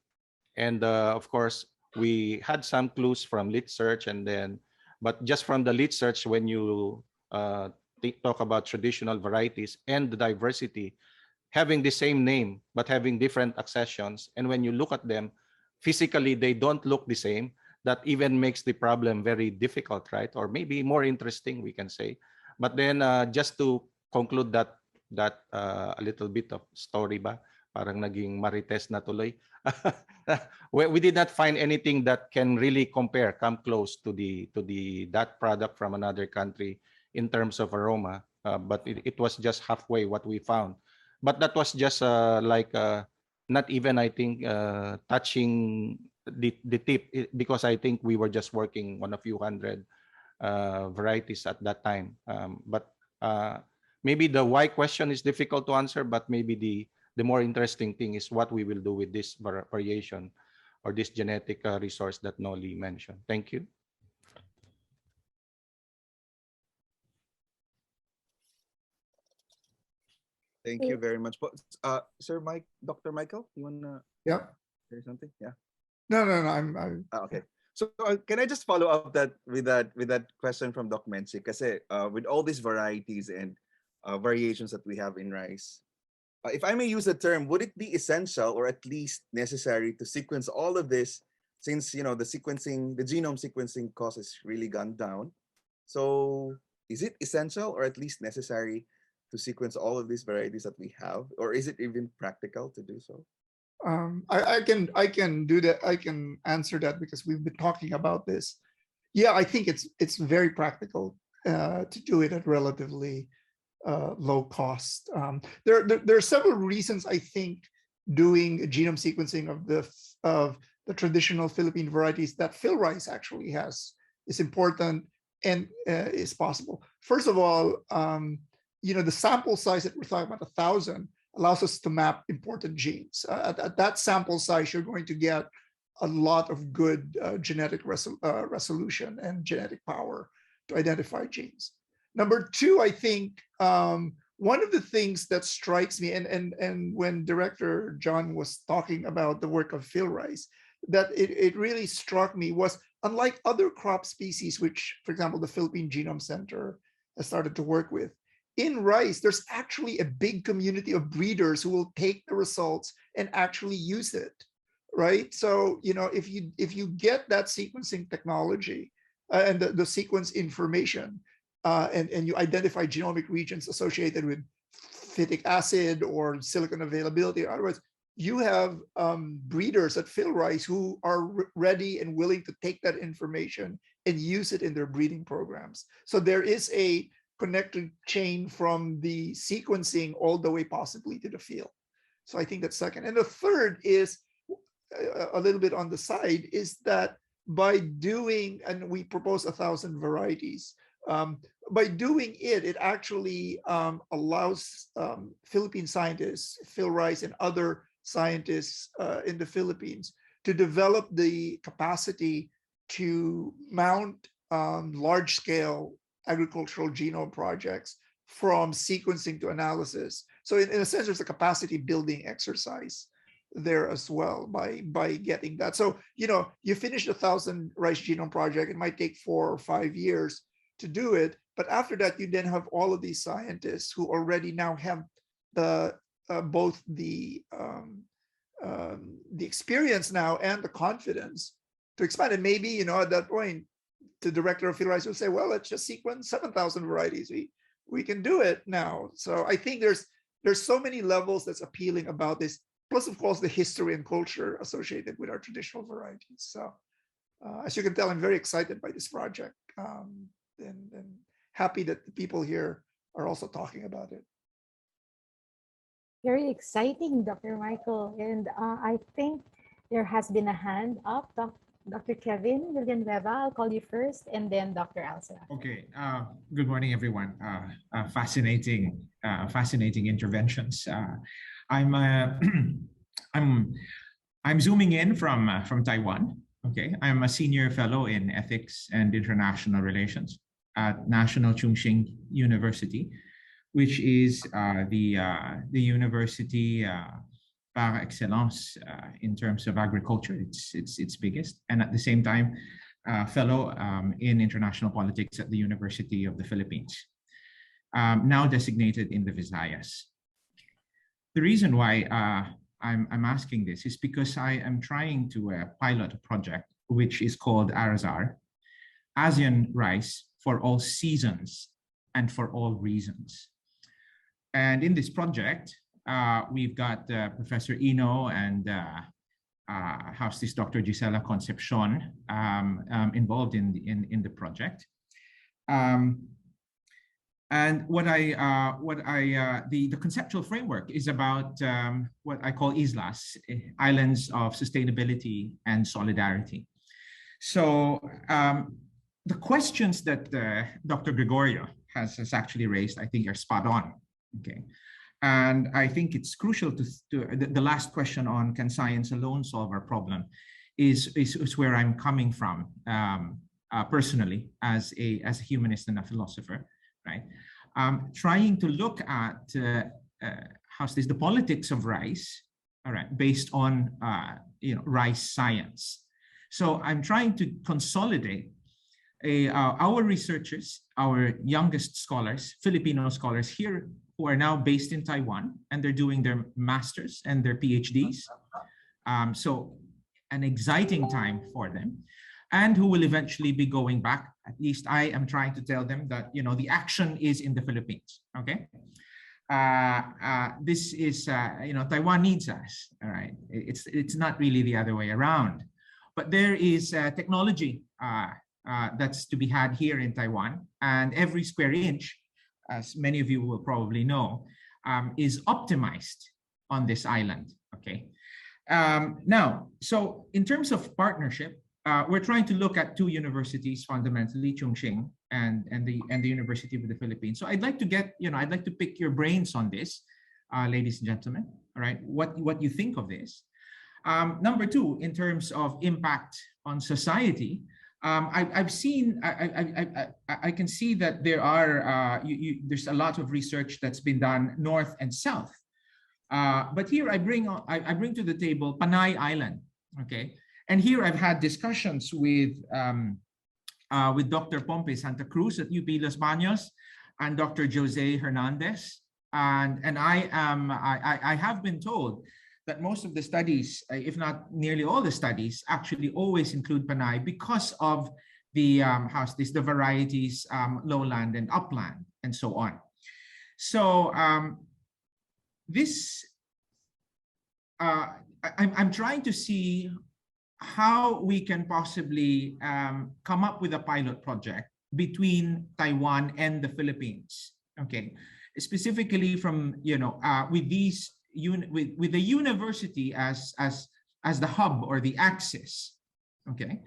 S13: And of course we had some clues from lit search, but just from the lit search, when you talk about traditional varieties and the diversity, having the same name but having different accessions, and when you look at them physically, they don't look the same. That even makes the problem very difficult, right? Or maybe more interesting, we can say. But then just to conclude that a little bit of story ba, parang naging marites na tuloy. We did not find anything that can really come close to that product from another country in terms of aroma, but it was just halfway what we found. But that was just not even, I think, touching the tip, because I think we were just working on a few hundred varieties at that time. But maybe the why question is difficult to answer, but maybe the more interesting thing is what we will do with this variation or this genetic resource that Noli mentioned. Thank you.
S9: Thank you very much. Sir Dr. Michael, you want to say something? Yeah.
S10: No. I'm
S9: okay. So can I just follow up with that question from Doc Menchi? Because with all these varieties and variations that we have in rice, if I may use the term, would it be essential or at least necessary to sequence all of this, since the genome sequencing cost has really gone down? So is it essential or at least necessary to sequence all of these varieties that we have, or is it even practical to do so?
S10: I can do that. I can answer that because we've been talking about this. Yeah, I think it's very practical to do it at relatively low cost. There are several reasons I think doing genome sequencing of the traditional Philippine varieties that Phil Rice actually has is important and is possible. First of all, the sample size that we're talking about, 1,000, allows us to map important genes. At that sample size, you're going to get a lot of good genetic resolution and genetic power to identify genes. Number two, I think one of the things that strikes me, and when Director John was talking about the work of Phil Rice, that it really struck me was, unlike other crop species, which, for example, the Philippine Genome Center has started to work with, in rice, there's actually a big community of breeders who will take the results and actually use it, right? So, if you get that sequencing technology and the sequence information, and you identify genomic regions associated with phytic acid or silicon availability, or otherwise, you have breeders at Phil Rice who are ready and willing to take that information and use it in their breeding programs. So there is a connected chain from the sequencing all the way possibly to the field. So I think that's second. And the third is a little bit on the side, is that by doing, and we propose 1,000 varieties, by doing it actually allows Philippine scientists, Phil Rice and other scientists in the Philippines, to develop the capacity to mount large-scale agricultural genome projects from sequencing to analysis. So in a sense, there's a capacity building exercise there as well by getting that. So, you finish the 1,000 rice genome project, it might take 4 or 5 years to do it. But after that, you then have all of these scientists who already now have both the experience now and the confidence to expand. And maybe, at that point, the director of Phil Rice will say, well, let's just sequence 7,000 varieties. We can do it now. So I think there's so many levels that's appealing about this. Plus, of course, the history and culture associated with our traditional varieties. So as you can tell, I'm very excited by this project, and happy that the people here are also talking about it.
S7: Very exciting, Dr. Michael. And I think there has been a hand up. Dr. Kevin Villanueva, I'll call you first, and then Dr. Alsa.
S14: Okay. Good morning, everyone. Fascinating interventions. I'm zooming in from Taiwan. Okay, I'm a senior fellow in ethics and international relations at National Chungshing University, which is the university par excellence in terms of agriculture. It's biggest, and at the same time, fellow in international politics at the University of the Philippines, now designated in the Visayas. The reason why I'm asking this is because I am trying to pilot a project which is called ARAZAR, ASEAN Rice for All Seasons and for All Reasons. And in this project, we've got Professor Ino and how's this Dr. Gisela Concepcion involved in the project. And the conceptual framework is about what I call islas, islands of sustainability and solidarity. So the questions that Dr. Gregorio has actually raised, I think, are spot on. Okay, and I think it's crucial to the last question on can science alone solve our problem is where I'm coming from personally as a humanist and a philosopher. Right, trying to look at how's this the politics of rice, all right, based on rice science. So I'm trying to consolidate our researchers, our youngest scholars, Filipino scholars here who are now based in Taiwan, and they're doing their masters and their PhDs. So an exciting time for them, and who will eventually be going back. At least I am trying to tell them that, you know, the action is in the Philippines. Okay. This is, you know, Taiwan needs us. All right. It's not really the other way around, but there is technology that's to be had here in Taiwan, and every square inch, as many of you will probably know, is optimized on this island. Okay. Now, so in terms of partnership, we're trying to look at two universities fundamentally, Chongqing and the University of the Philippines. So I'd like to get, you know, I'd like to pick your brains on this, ladies and gentlemen. All right, what you think of this? Number two, in terms of impact on society, I've seen, I can see that there are there's a lot of research that's been done north and south. But here I bring to the table Panay Island, okay? And here I've had discussions with Dr. Pompe Santa Cruz at UP Los Baños and Dr. Jose Hernandez, and I have been told that most of the studies, if not nearly all the studies, actually always include Panay because of the the varieties, lowland and upland, and so on. So I'm trying to see how we can possibly come up with a pilot project between Taiwan and the Philippines. Okay, specifically from, you know, with these with the university as the hub or the axis. Okay,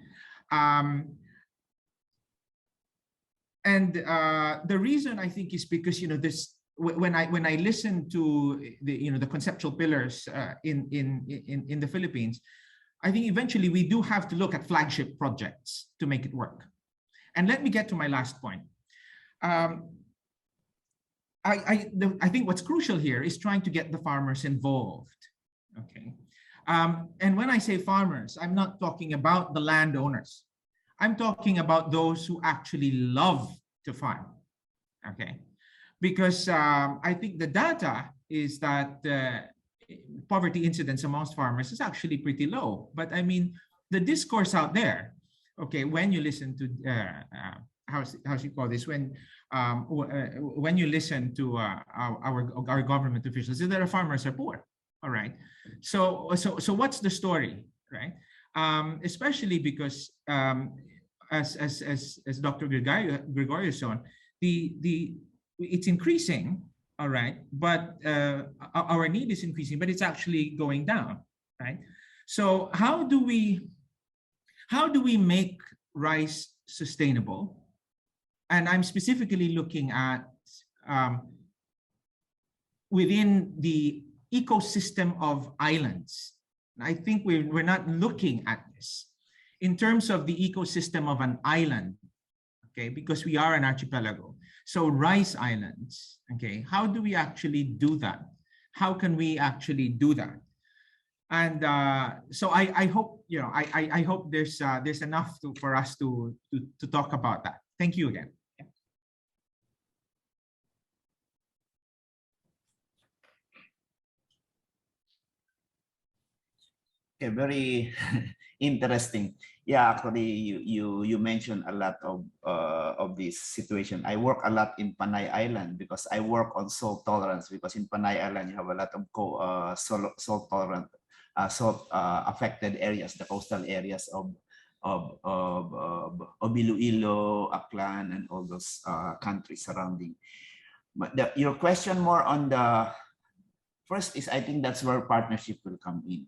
S14: and the reason I think is because, you know, this when I listen to the, you know, the conceptual pillars in the Philippines, I think eventually we do have to look at flagship projects to make it work. And let me get to my last point. I think what's crucial here is trying to get the farmers involved. Okay, and when I say farmers, I'm not talking about the landowners. I'm talking about those who actually love to farm. Okay, because I think the data is that poverty incidence amongst farmers is actually pretty low. But I mean, the discourse out there, okay, when you listen to how you call this, when you listen to our government officials, is that our farmers are poor. All right, so what's the story, right? Especially because as Dr. Gregorio said, it's increasing, all right, but our need is increasing, but it's actually going down, right? So how do we make rice sustainable? And I'm specifically looking at within the ecosystem of islands. I think we're not looking at this in terms of the ecosystem of an island, okay, because we are an archipelago. So rice islands, okay, how do we actually do that? How can we actually do that? And so I hope, you know, I hope there's enough for us to talk about that. Thank you again.
S12: Okay, very interesting. Yeah, actually, you mentioned a lot of this situation. I work a lot in Panay Island because I work on salt tolerance, because in Panay Island you have a lot of salt tolerant, salt affected areas, the coastal areas of Iloilo, Aklan, and all those countries surrounding. But your question more on the first is, I think that's where partnership will come in.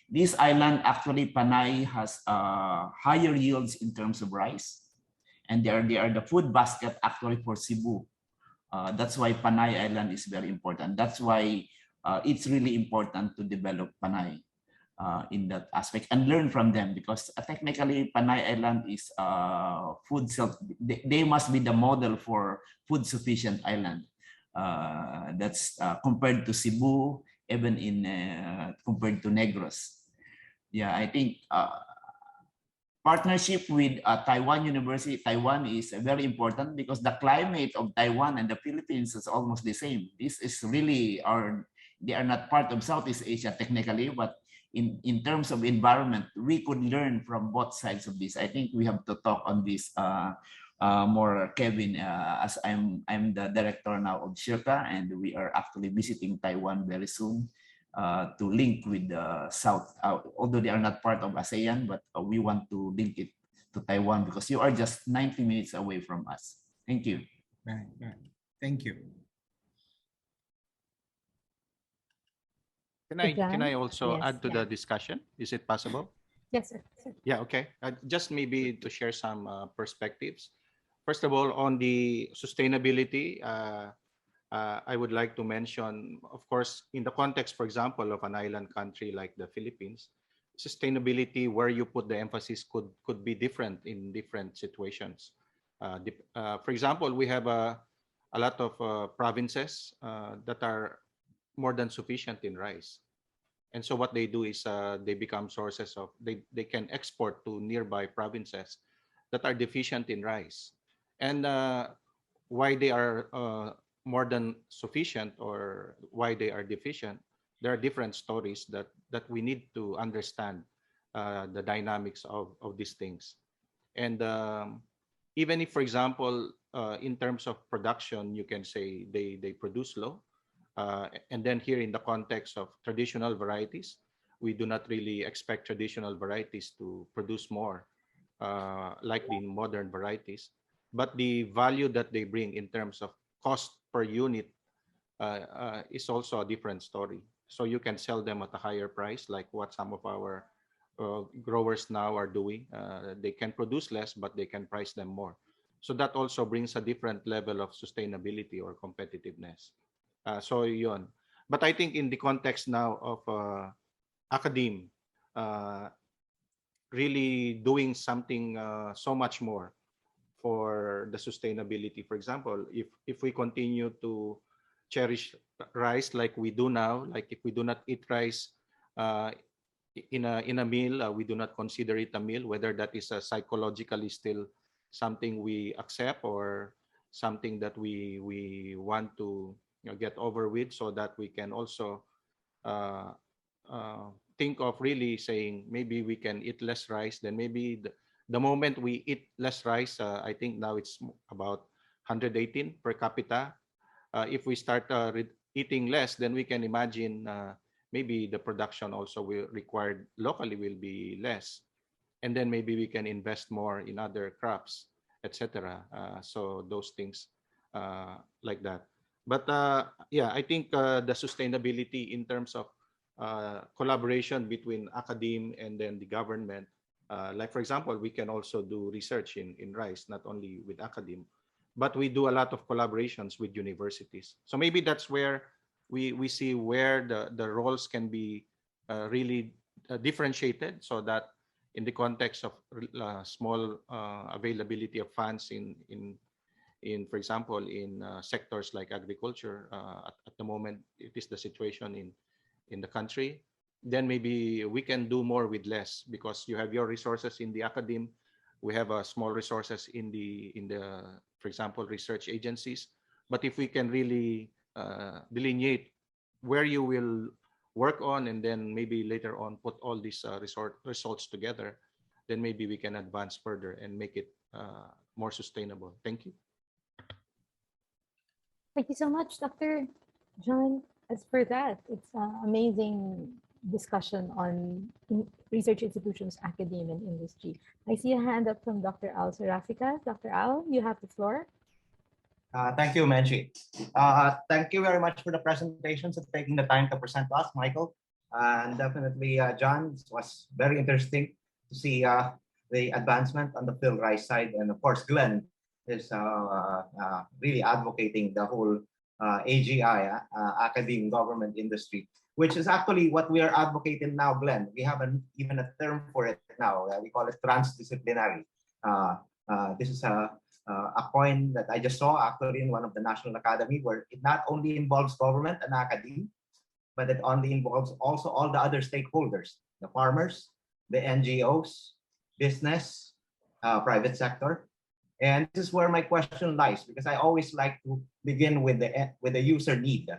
S12: This island, actually, Panay has higher yields in terms of rice, and they are the food basket actually for Cebu. That's why Panay Island is very important. That's why it's really important to develop Panay in that aspect and learn from them, because technically Panay Island is food self. They must be the model for food sufficient island. That's compared to Cebu, even in compared to Negros. Yeah, I think partnership with Taiwan University. Taiwan is very important because the climate of Taiwan and the Philippines is almost the same. This is really they are not part of Southeast Asia technically, but in terms of environment, we could learn from both sides of this. I think we have to talk on this more, Kevin, as I'm the director now of Shirka, and we are actually visiting Taiwan very soon to link with the South, although they are not part of ASEAN, but we want to link it to Taiwan because you are just 90 minutes away from us. Thank you.
S14: Right. Thank you.
S13: Can I also add to the discussion? Is it possible?
S7: Yes, sir.
S13: Yeah, okay. Just maybe to share some perspectives. First of all, on the sustainability, I would like to mention, of course, in the context, for example, of an island country like the Philippines, sustainability, where you put the emphasis could be different in different situations. For example, we have a lot of provinces that are more than sufficient in rice. And so what they do is they become sources of, they can export to nearby provinces that are deficient in rice. And why they are more than sufficient or why they are deficient, there are different stories that we need to understand the dynamics of these things. And even if, for example, in terms of production, you can say they produce low. And then here in the context of traditional varieties, we do not really expect traditional varieties to produce more like the modern varieties. But the value that they bring in terms of cost per unit is also a different story. So you can sell them at a higher price, like what some of our growers now are doing. They can produce less, but they can price them more. So that also brings a different level of sustainability or competitiveness. So yun. But I think in the context now of academe, really doing something so much more for the sustainability. For example, if we continue to cherish rice like we do now, like if we do not eat rice in a meal, we do not consider it a meal, whether that is psychologically still something we accept or something that we want to get over with, so that we can also think of really saying maybe we can eat less rice. Then maybe the moment we eat less rice, I think now it's about 118 per capita. If we start eating less, then we can imagine maybe the production also will required locally will be less, and then maybe we can invest more in other crops, etc. So those things like that. But yeah, I think the sustainability in terms of collaboration between academe and then the government, like for example, we can also do research in rice, not only with academe, but we do a lot of collaborations with universities. So maybe that's where we see where the roles can be really differentiated, so that in the context of small availability of funds in for example, in sectors like agriculture, at the moment it is the situation in the country, then maybe we can do more with less, because you have your resources in the academe, we have small resources in the for example, research agencies. But if we can really delineate where you will work on, and then maybe later on put all these results together, then maybe we can advance further and make it more sustainable. Thank you.
S7: Thank you so much, Dr. John. As for that, it's amazing discussion on research institutions, academia, and industry. I see a hand up from Dr. Al Serafika. Dr. Al, you have the floor.
S15: Thank you, Menchi. Thank you very much for the presentations and taking the time to present to us, Michael. And definitely, John, it was very interesting to see the advancement on the field rice side. And of course, Glenn is really advocating the whole AGI, academe government industry, which is actually what we are advocating now, Glenn. We have even a term for it now. We call it transdisciplinary. This is a coin that I just saw actually in one of the National Academy, where it not only involves government and academe, but it only involves also all the other stakeholders, the farmers, the NGOs, business, private sector. And this is where my question lies, because I always like to begin with the user need.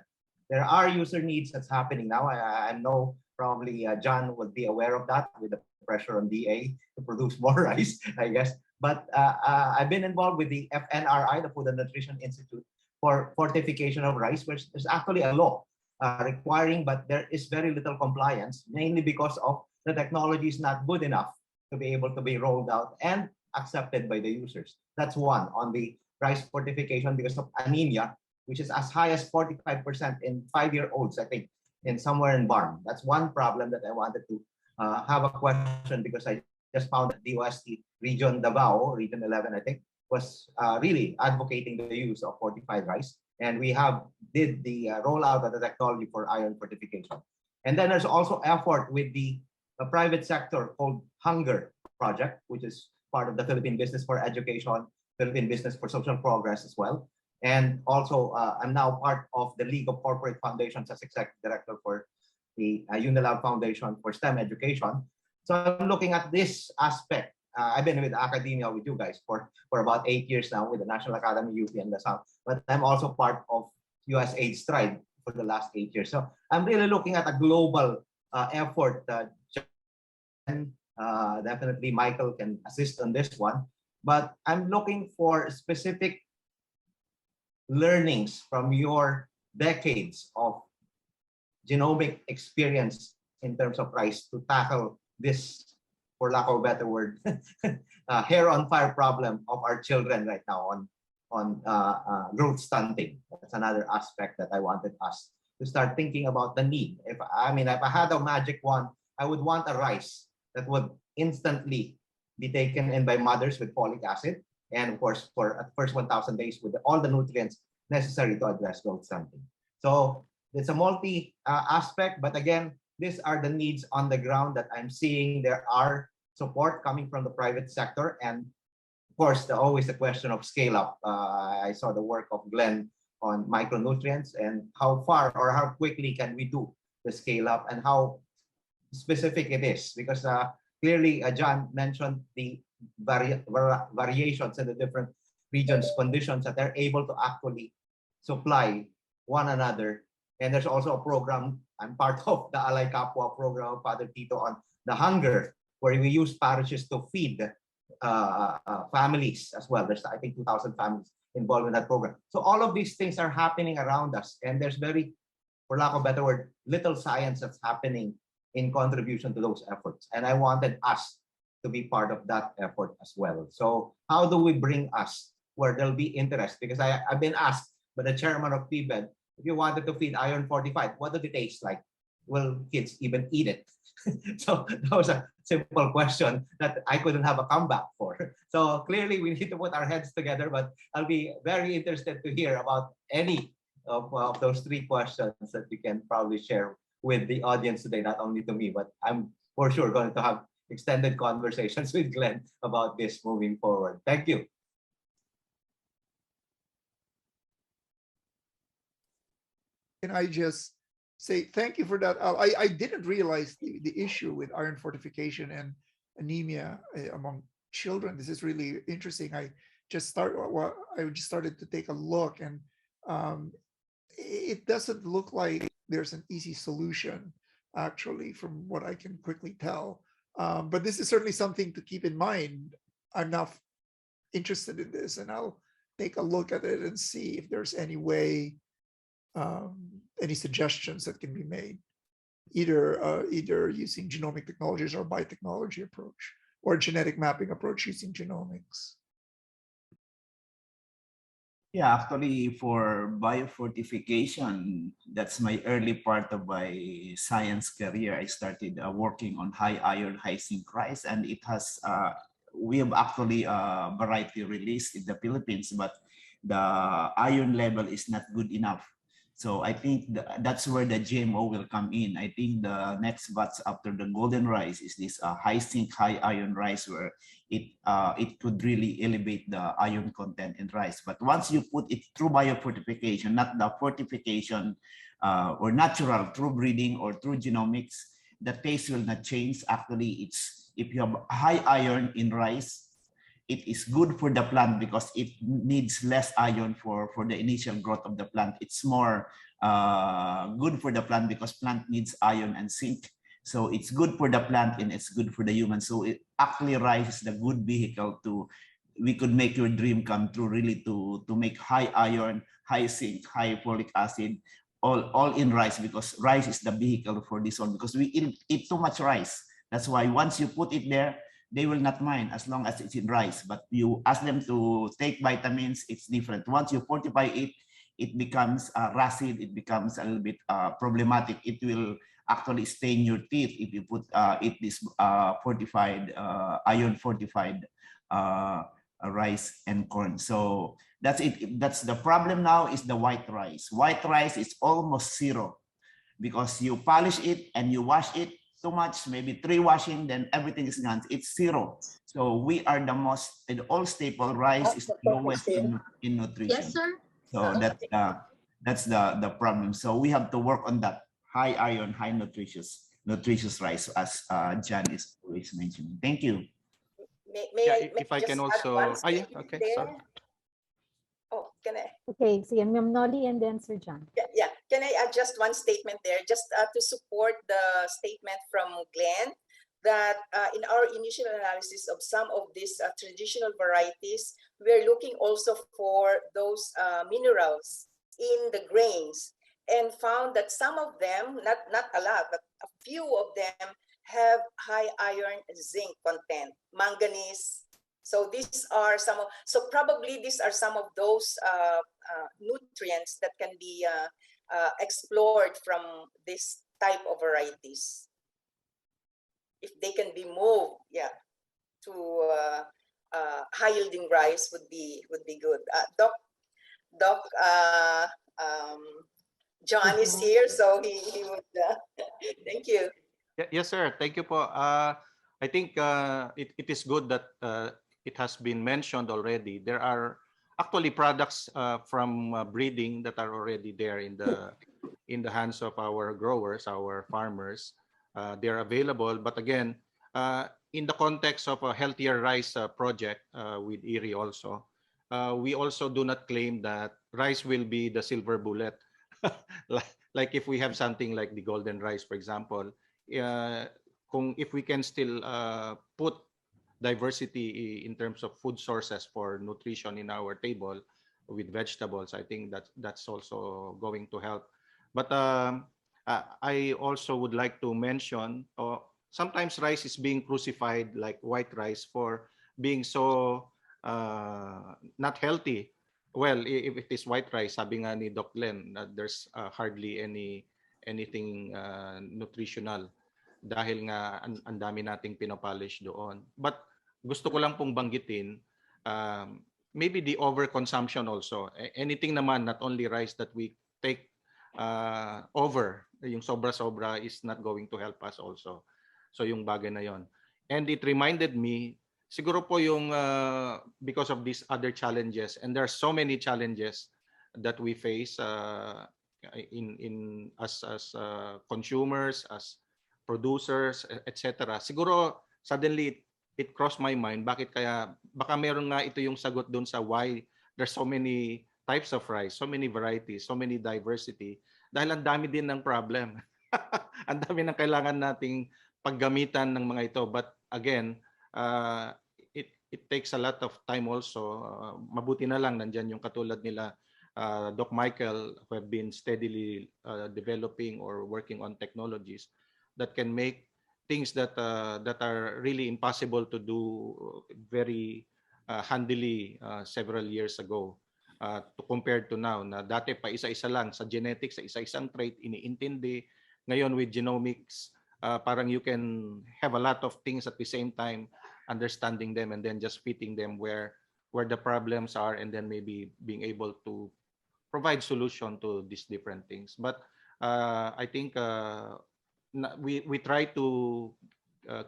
S15: There are user needs that's happening now. I know probably John would be aware of that with the pressure on DA to produce more rice, I guess. But I've been involved with the FNRI, the Food and Nutrition Institute, for fortification of rice, which is actually a law requiring, but there is very little compliance, mainly because of the technology is not good enough to be able to be rolled out and accepted by the users. That's one on the rice fortification because of anemia, which is as high as 45% in 5-year-olds, I think, in somewhere in Barm. That's one problem that I wanted to have a question, because I just found that DOST region Davao, region 11, I think, was really advocating the use of fortified rice. And we did the rollout of the technology for iron fortification. And then there's also effort with the private sector called Hunger Project, which is part of the Philippine Business for Education, Philippine Business for Social Progress as well. And also, I'm now part of the League of Corporate Foundations as Executive Director for the Unilab Foundation for STEM Education. So I'm looking at this aspect. I've been with academia with you guys for about 8 years now with the National Academy UP and the South, but I'm also part of USAID Stride for the last 8 years. So I'm really looking at a global effort. Definitely Michael can assist on this one, but I'm looking for specific learnings from your decades of genomic experience in terms of rice to tackle this, for lack of a better word, hair on fire problem of our children right now on growth stunting. That's another aspect that I wanted us to start thinking about the need. If I had a magic wand, I would want a rice that would instantly be taken in by mothers with folic acid, and of course for at first 1,000 days with all the nutrients necessary to address growth stunting. So it's a multi aspect, but again, these are the needs on the ground that I'm seeing. There are support coming from the private sector, and of course, always the question of scale up. I saw the work of Glenn on micronutrients and how far or how quickly can we do the scale up and how specific it is, because clearly John mentioned the variations in the different regions, conditions that they're able to actually supply one another. And there's also a program, I'm part of the Alay Kapwa program of Father Tito on the hunger, where we use parishes to feed families as well. There's, I think, 2,000 families involved in that program. So all of these things are happening around us, and there's very, for lack of a better word, little science that's happening in contribution to those efforts. And I wanted us to be part of that effort as well. So how do we bring us where there'll be interest? Because I've been asked by the chairman of PBED, if you wanted to feed iron fortified, what does it taste like? Will kids even eat it? So that was a simple question that I couldn't have a comeback for. So clearly we need to put our heads together, but I'll be very interested to hear about any of those three questions that you can probably share with the audience today, not only to me, but I'm for sure going to have extended conversations with Glenn about this moving forward. Thank you.
S10: Can I just say thank you for that? I didn't realize the issue with iron fortification and anemia among children. This is really interesting. I just started to take a look, and it doesn't look like there's an easy solution, actually, from what I can quickly tell. But this is certainly something to keep in mind. I'm now interested in this, and I'll take a look at it and see if there's any way, any suggestions that can be made, either using genomic technologies or biotechnology approach, or genetic mapping approach using genomics.
S12: Yeah, actually for biofortification, that's my early part of my science career. I started working on high iron, high zinc rice, and it has, we have actually a variety released in the Philippines, but the iron level is not good enough. So I think that's where the GMO will come in. I think the next batch after the golden rice is this high zinc, high iron rice, where it could really elevate the iron content in rice. But once you put it through biofortification, not the fortification or natural through breeding or through genomics, the taste will not change. Actually, it's if you have high iron in rice, it is good for the plant because it needs less iron for the initial growth of the plant. It's more good for the plant because plant needs iron and zinc. So it's good for the plant and it's good for the human. So actually rice is the good vehicle to, we could make your dream come true, really, to make high iron, high zinc, high folic acid, all in rice, because rice is the vehicle for this one, because we eat too much rice. That's why once you put it there, they will not mind as long as it's in rice. But you ask them to take vitamins, it's different. Once you fortify it, it becomes rancid, it becomes a little bit problematic. It will actually stain your teeth if you put eat this fortified, iron fortified rice and corn. So that's it. That's the problem now, is the white rice. White rice is almost zero because you polish it and you wash it too much, maybe 3 washing, then everything is gone. It's zero. So we are the most, in all staple, rice is the lowest in nutrition.
S16: Yes, sir.
S12: So that's the problem. So we have to work on that high iron, high nutritious rice, as John is always mentioning. Thank you.
S11: May
S13: if I can
S11: just add
S13: also,
S11: one
S13: yeah,
S11: statement
S13: okay,
S11: there?
S13: sorry.
S11: Oh, can I?
S7: Okay, so Ma'am Nolly and then Sir John.
S11: Yeah. Can I add just one statement there, just to support the statement from Glenn, that in our initial analysis of some of these traditional varieties, we're looking also for those minerals in the grains, and found that some of them, not a lot, but a few of them have high iron and zinc content, manganese. So these are some of, so probably these are some of those nutrients that can be explored from this type of varieties. If they can be moved, yeah, to high yielding rice would be good. Doc John is here, so he would. Thank you.
S13: Yes, sir. Thank you po. I think it is good that it has been mentioned already. There are actually products from breeding that are already there in the hands of our growers, our farmers. They're available, but again, in the context of a healthier rice project with ERI also, we also do not claim that rice will be the silver bullet. like if we have something like the golden rice, for example, if we can still put diversity in terms of food sources for nutrition in our table with vegetables, I think that's also going to help. But I also would like to mention, sometimes rice is being crucified like white rice for being so not healthy. Well, if it is white rice, sabi nga ni Doc Glenn, there's hardly anything nutritional dahil nga ang dami nating pinopolish doon. But gusto ko lang pong banggitin, maybe the overconsumption also. Anything naman, not only rice that we take over, yung sobra-sobra is not going to help us also. So yung bagay na yon. And it reminded me, siguro po yung because of these other challenges, and there are so many challenges that we face in as consumers, as producers, etc. Siguro suddenly it crossed my mind, bakit kaya, baka meron nga ito yung sagot doon sa why there's so many types of rice, so many varieties, so many diversity, dahil ang dami din ng problem. Ang dami ng kailangan nating paggamitan ng mga ito. But again, it takes a lot of time also. Mabuti na lang nandyan yung katulad nila Doc Michael, who have been steadily developing or working on technologies that can make things that are really impossible to do very handily several years ago, to compared to now, na dati pa isa-isa lang sa genetics, sa isa-isang trait iniintindi. Ngayon with genomics, parang you can have a lot of things at the same time, understanding them and then just fitting them where the problems are, and then maybe being able to provide solution to these different things. But I think we try to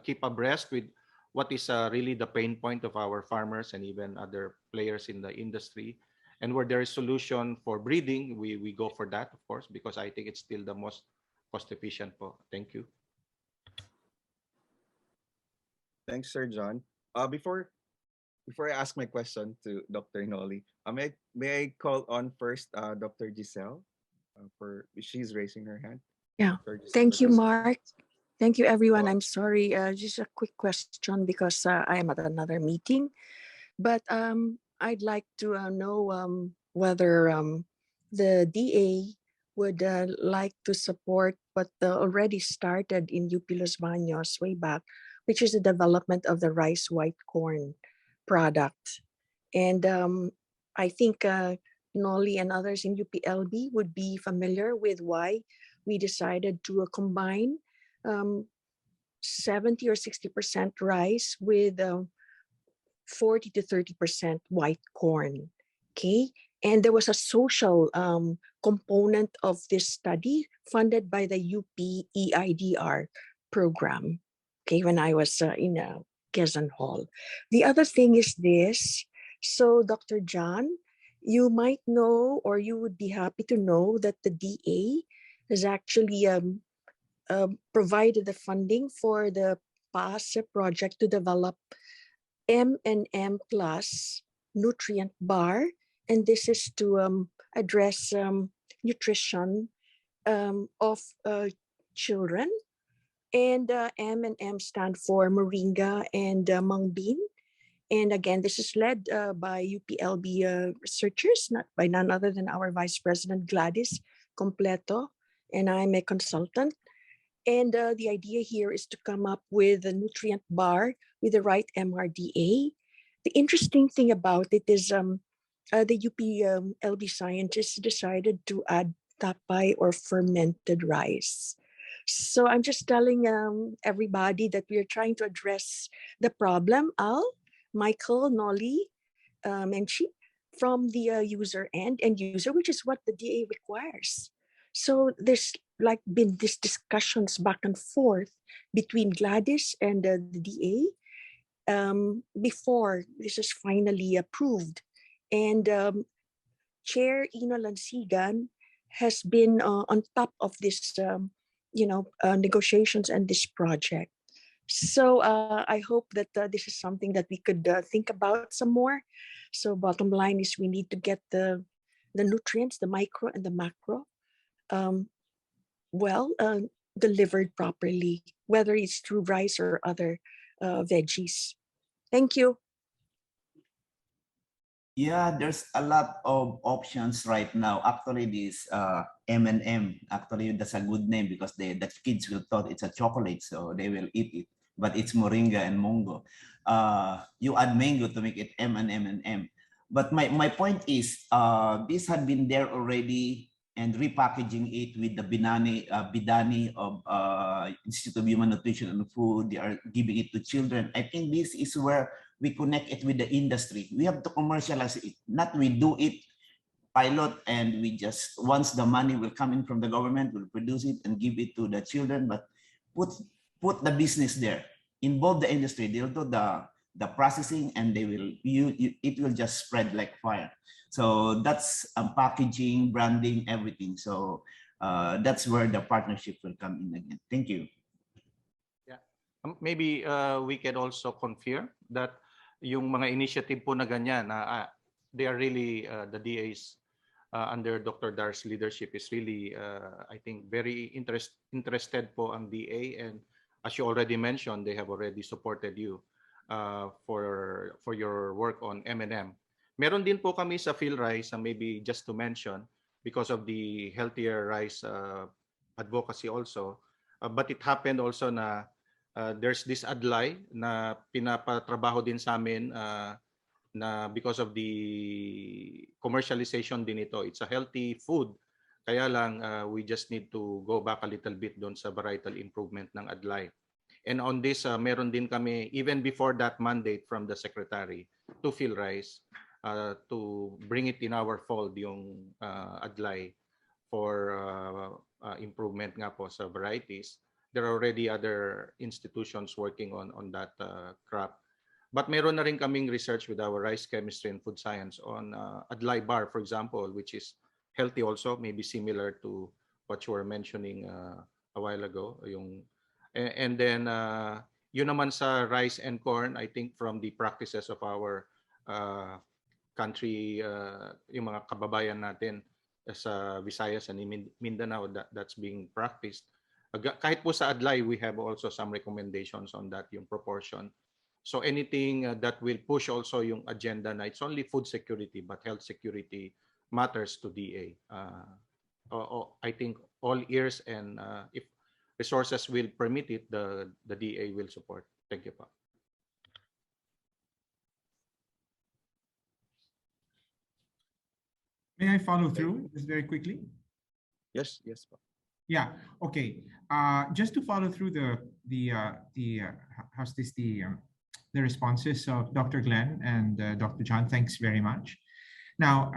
S13: keep abreast with what is really the pain point of our farmers and even other players in the industry. And where there is solution for breeding, we go for that, of course, because I think it's still the most cost efficient po. Thank you.
S9: Thanks, Sir John. Before I ask my question to Dr. Noli, may I call on first Dr. Giselle for she's raising her hand.
S2: Yeah.
S9: Dr. Giselle
S2: Thank you,
S9: Bautista.
S2: Mark. Thank you, everyone.
S9: Oh,
S2: I'm sorry. Just a quick question because I am at another meeting. But I'd like to know whether the DA would like to support what already started in UP Los Baños way back, which is the development of the rice white corn product. And I think Nolly and others in UPLB would be familiar with why we decided to combine um, 70 or 60% rice with 40 to 30% white corn. Okay. And there was a social component of this study funded by the UP EIDR program. Okay. When I was in Quezon Hall. The other thing is this. So, Dr. John, you might know, or you would be happy to know, that the DA has actually provided the funding for the PAASE project to develop M&M Plus nutrient bar, and this is to address nutrition of children. And M&M stand for Moringa and Mung Bean. And again, this is led by UPLB researchers, not by none other than our Vice President Gladys Completo, and I'm a consultant. And the idea here is to come up with a nutrient bar with the right MRDA. The interesting thing about it is the UPLB scientists decided to add tapay or fermented rice. So I'm just telling everybody that we are trying to address the problem, Al, Michael, Nolly, Menchi, from the user end user, which is what the DA requires. So there's like been these discussions back and forth between Gladys and the DA before this is finally approved. And Chair Ino Lansigan has been on top of this, negotiations and this project. So I hope that this is something that we could think about some more. So bottom line is we need to get the nutrients, the micro and the macro, um, delivered properly, whether it's through rice or other veggies. Thank you.
S12: Yeah, there's a lot of options right now. Actually, this M&M, actually that's a good name because the kids will thought it's a chocolate, so they will eat it. But it's moringa and mongo. You add mango to make it M and M and M. But my point is, this had been there already, and repackaging it with the Bidani of Institute of Human Nutrition and Food. They are giving it to children. I think this is where we connect it with the industry. We have to commercialize it, not we do it pilot and we just, once the money will come in from the government, we'll produce it and give it to the children, but put the business there, involve the industry, they'll do the processing and they will, it will just spread like fire. So that's packaging, branding, everything. So that's where the partnership will come in again. Thank you.
S13: Yeah. Maybe we can also confirm that yung mga initiative po na ganyan, they are really, the DAs under Dr. Dar's leadership is really, I think, very interested po ang DA. And as you already mentioned, they have already supported you for your work on M&M. Meron din po kami sa PhilRice, maybe just to mention, because of the healthier rice advocacy also. But it happened also na there's this adlay na pinapatrabaho din sa amin na because of the commercialization din ito. It's a healthy food. Kaya lang we just need to go back a little bit doon sa varietal improvement ng adlay. And on this, meron din kami, even before that mandate from the Secretary to PhilRice, to bring it in our fold yung adlay for improvement nga po sa varieties. There are already other institutions working on that crop. But meron na rin kaming research with our rice chemistry and food science on adlay bar, for example, which is healthy also, maybe similar to what you were mentioning a while ago. And then Yun naman sa rice and corn, I think from the practices of our country, yung mga kababayan natin sa Visayas and Mindanao, that's being practiced. Kahit po sa Adlay, we have also some recommendations on that, yung proportion. So anything that will push also yung agenda na it's only food security, but health security matters to DA. I think all ears, and if resources will permit it, the DA will support. Thank you, pa.
S14: May I follow through just very quickly?
S9: Yes, yes, pa.
S14: Yeah. Okay. Just to follow through the responses of Dr. Glenn and Dr. John. Thanks very much. Now,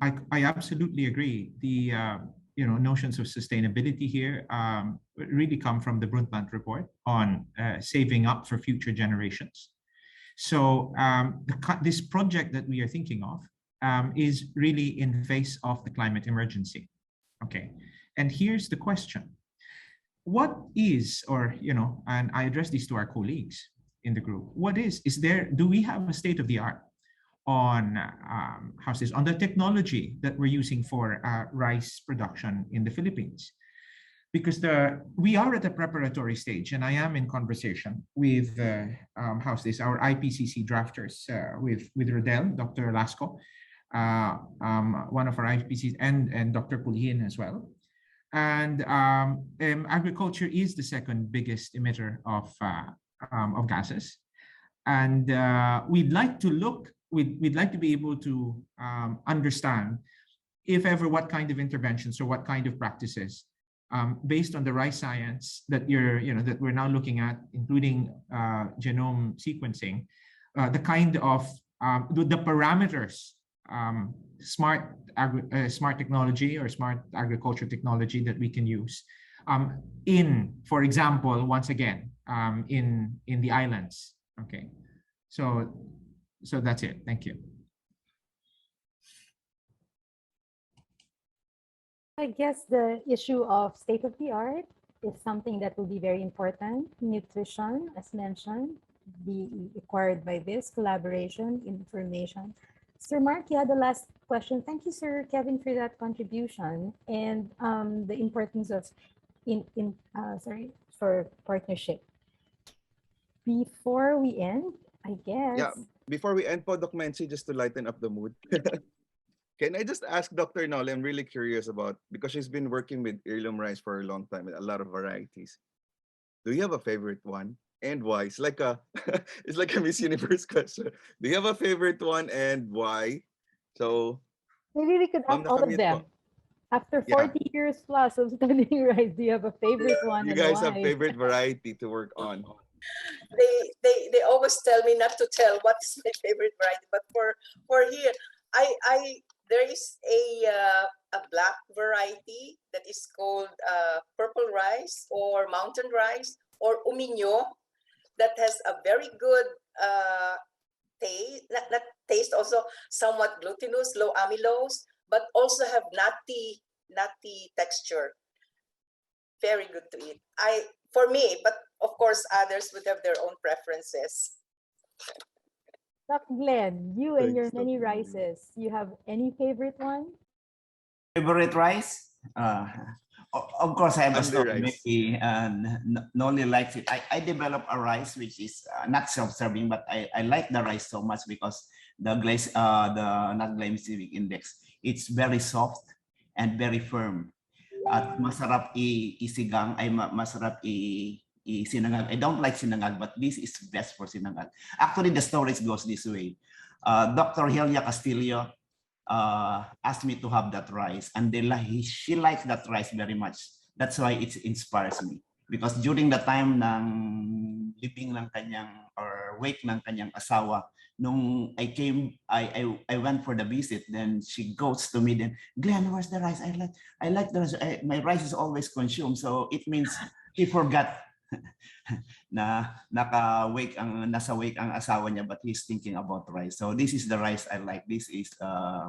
S14: I absolutely agree. The notions of sustainability here really come from the Brundtland report on saving up for future generations. So this project that we are thinking of is really in the face of the climate emergency. Okay, and here's the question: what is, and I address these to our colleagues in the group. Do we have a state of the art on on the technology that we're using for rice production in the Philippines? Because we are at a preparatory stage, and I am in conversation with our IPCC drafters, with Rodel, Dr. Lasco, one of our IPCs, and Dr. Pulihin as well. And agriculture is the second biggest emitter of gases, and we'd like to be able to understand, if ever, what kind of interventions or what kind of practices, based on the rice science that that we're now looking at, including genome sequencing, the kind of the parameters, smart technology or smart agriculture technology that we can use for example, once again, in the islands. Okay, so that's it. Thank you.
S7: I guess the issue of state of the art is something that will be very important. Nutrition, as mentioned, be acquired by this collaboration, information. Sir Mark, you had the last question. Thank you, Sir Kevin, for that contribution and the importance of for partnership. Before we end, I guess.
S9: Yeah, before we end, Doc Menchi, just to lighten up the mood. Can I just ask Dr. Nole? I'm really curious about, because she's been working with heirloom rice for a long time with a lot of varieties. Do you have a favorite one, and why? It's like a Miss Universe question. Do you have a favorite one, and why? So
S7: maybe we could ask all of them. After 40 years plus of studying rice, do you have a favorite one?
S9: You
S7: and
S9: guys
S7: why?
S9: have favorite variety to work on.
S11: They always tell me not to tell what is my favorite variety, but for here, there is a black variety that is called purple rice or mountain rice or uminyo that has a very good taste, not taste, also somewhat glutinous, low amylose, but also have nutty texture. Very good to eat. For me, but of course others would have their own preferences.
S7: Dr. Glenn, you and your many rices, you have any favorite one?
S12: Favorite rice? Of course, I have a story. Maybe Noli likes it. I developed a rice which is not self-serving, but I like the rice so much because the not glycemic index, it's very soft and very firm. At masarap isigang, ay masarap sinangag. I don't like sinangag, but this is best for sinangag. Actually, the story goes this way. Dr. Helia Castillo asked me to have that rice, and she likes that rice very much. That's why it inspires me. Because during the time ng living ng kanyang or wake ng kanyang asawa, nung I went for the visit, then she goes to me, then, Glenn, where's the rice? I like the rice. My rice is always consumed. So it means he forgot na nasa wake ang asawa niya, but he's thinking about rice. So this is the rice I like. This is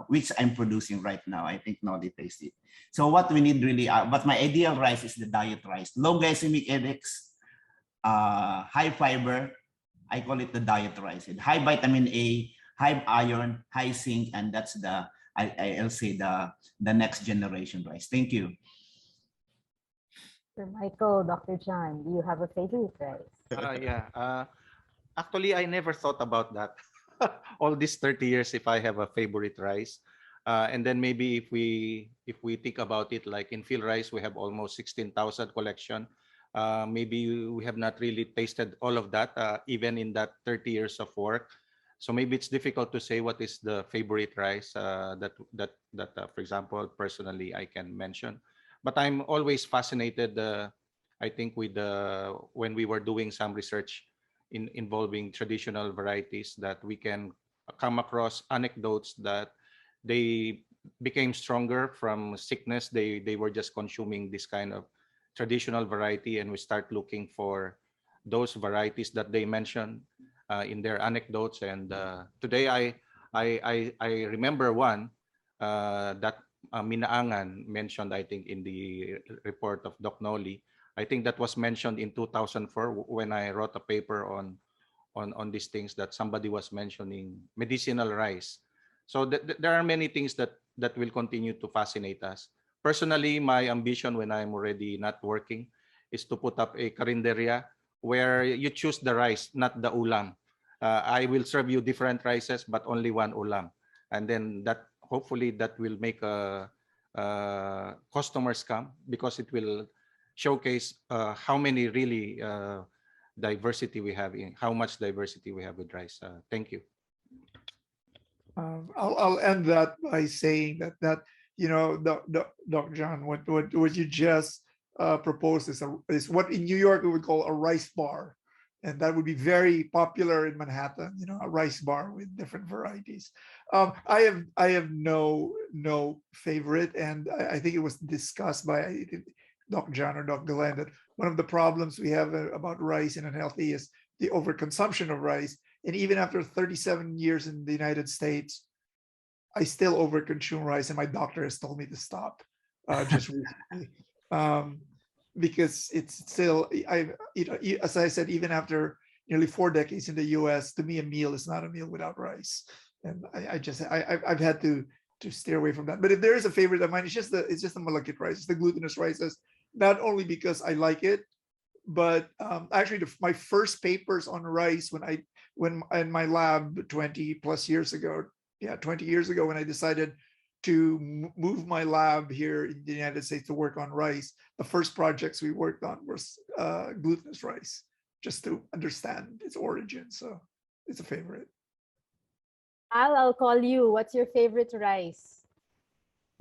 S12: which I'm producing right now. I think Nodi tastes it. So what we need really, but my ideal rice is the diet rice. Low glycemic index, high fiber. I call it the diet rice. High vitamin A, high iron, high zinc, and that's the I'll say the next generation rice. Thank you.
S7: Sir Michael, Dr. John, do you have a favorite rice?
S13: Yeah. Actually, I never thought about that. All these 30 years, if I have a favorite rice. And then maybe if we think about it, like in field rice, we have almost 16,000 collection. Maybe we have not really tasted all of that, even in that 30 years of work. So maybe it's difficult to say what is the favorite rice for example, personally I can mention. But I'm always fascinated, I think, with when we were doing some research involving traditional varieties, that we can come across anecdotes that they became stronger from sickness. They were just consuming this kind of traditional variety, and we start looking for those varieties that they mentioned in their anecdotes. And today I remember one that Minaangan mentioned, I think, in the report of Doc Noli. I think that was mentioned in 2004 when I wrote a paper on these things, that somebody was mentioning medicinal rice. So there are many things that will continue to fascinate us. Personally, my ambition when I'm already not working is to put up a carinderia where you choose the rice, not the ulam. I will serve you different rices, but only one ulam. And then that, hopefully that will make customers come, because it will showcase how many really diversity we have in how much diversity we have with rice. Thank you.
S10: I'll end that by saying that Dr. John, what you just proposed is what in New York we would call a rice bar, and that would be very popular in Manhattan. A rice bar with different varieties. I have no favorite, and I think it was discussed by Dr. John or Dr. Glenn that one of the problems we have about rice and unhealthy is the overconsumption of rice. And even after 37 years in the United States, I still overconsume rice, and my doctor has told me to stop just recently, because it's still, as I said, even after nearly 4 decades in the U.S., to me a meal is not a meal without rice, and I've had to steer away from that. But if there is a favorite of mine, it's just the malagkit rice, it's the glutinous rices, not only because I like it, but actually my first papers on rice when in my lab 20 plus years ago, 20 years ago, when I decided to move my lab here in the United States to work on rice, the first projects we worked on was glutinous rice, just to understand its origin. So it's a favorite.
S7: I'll call you. What's your favorite rice?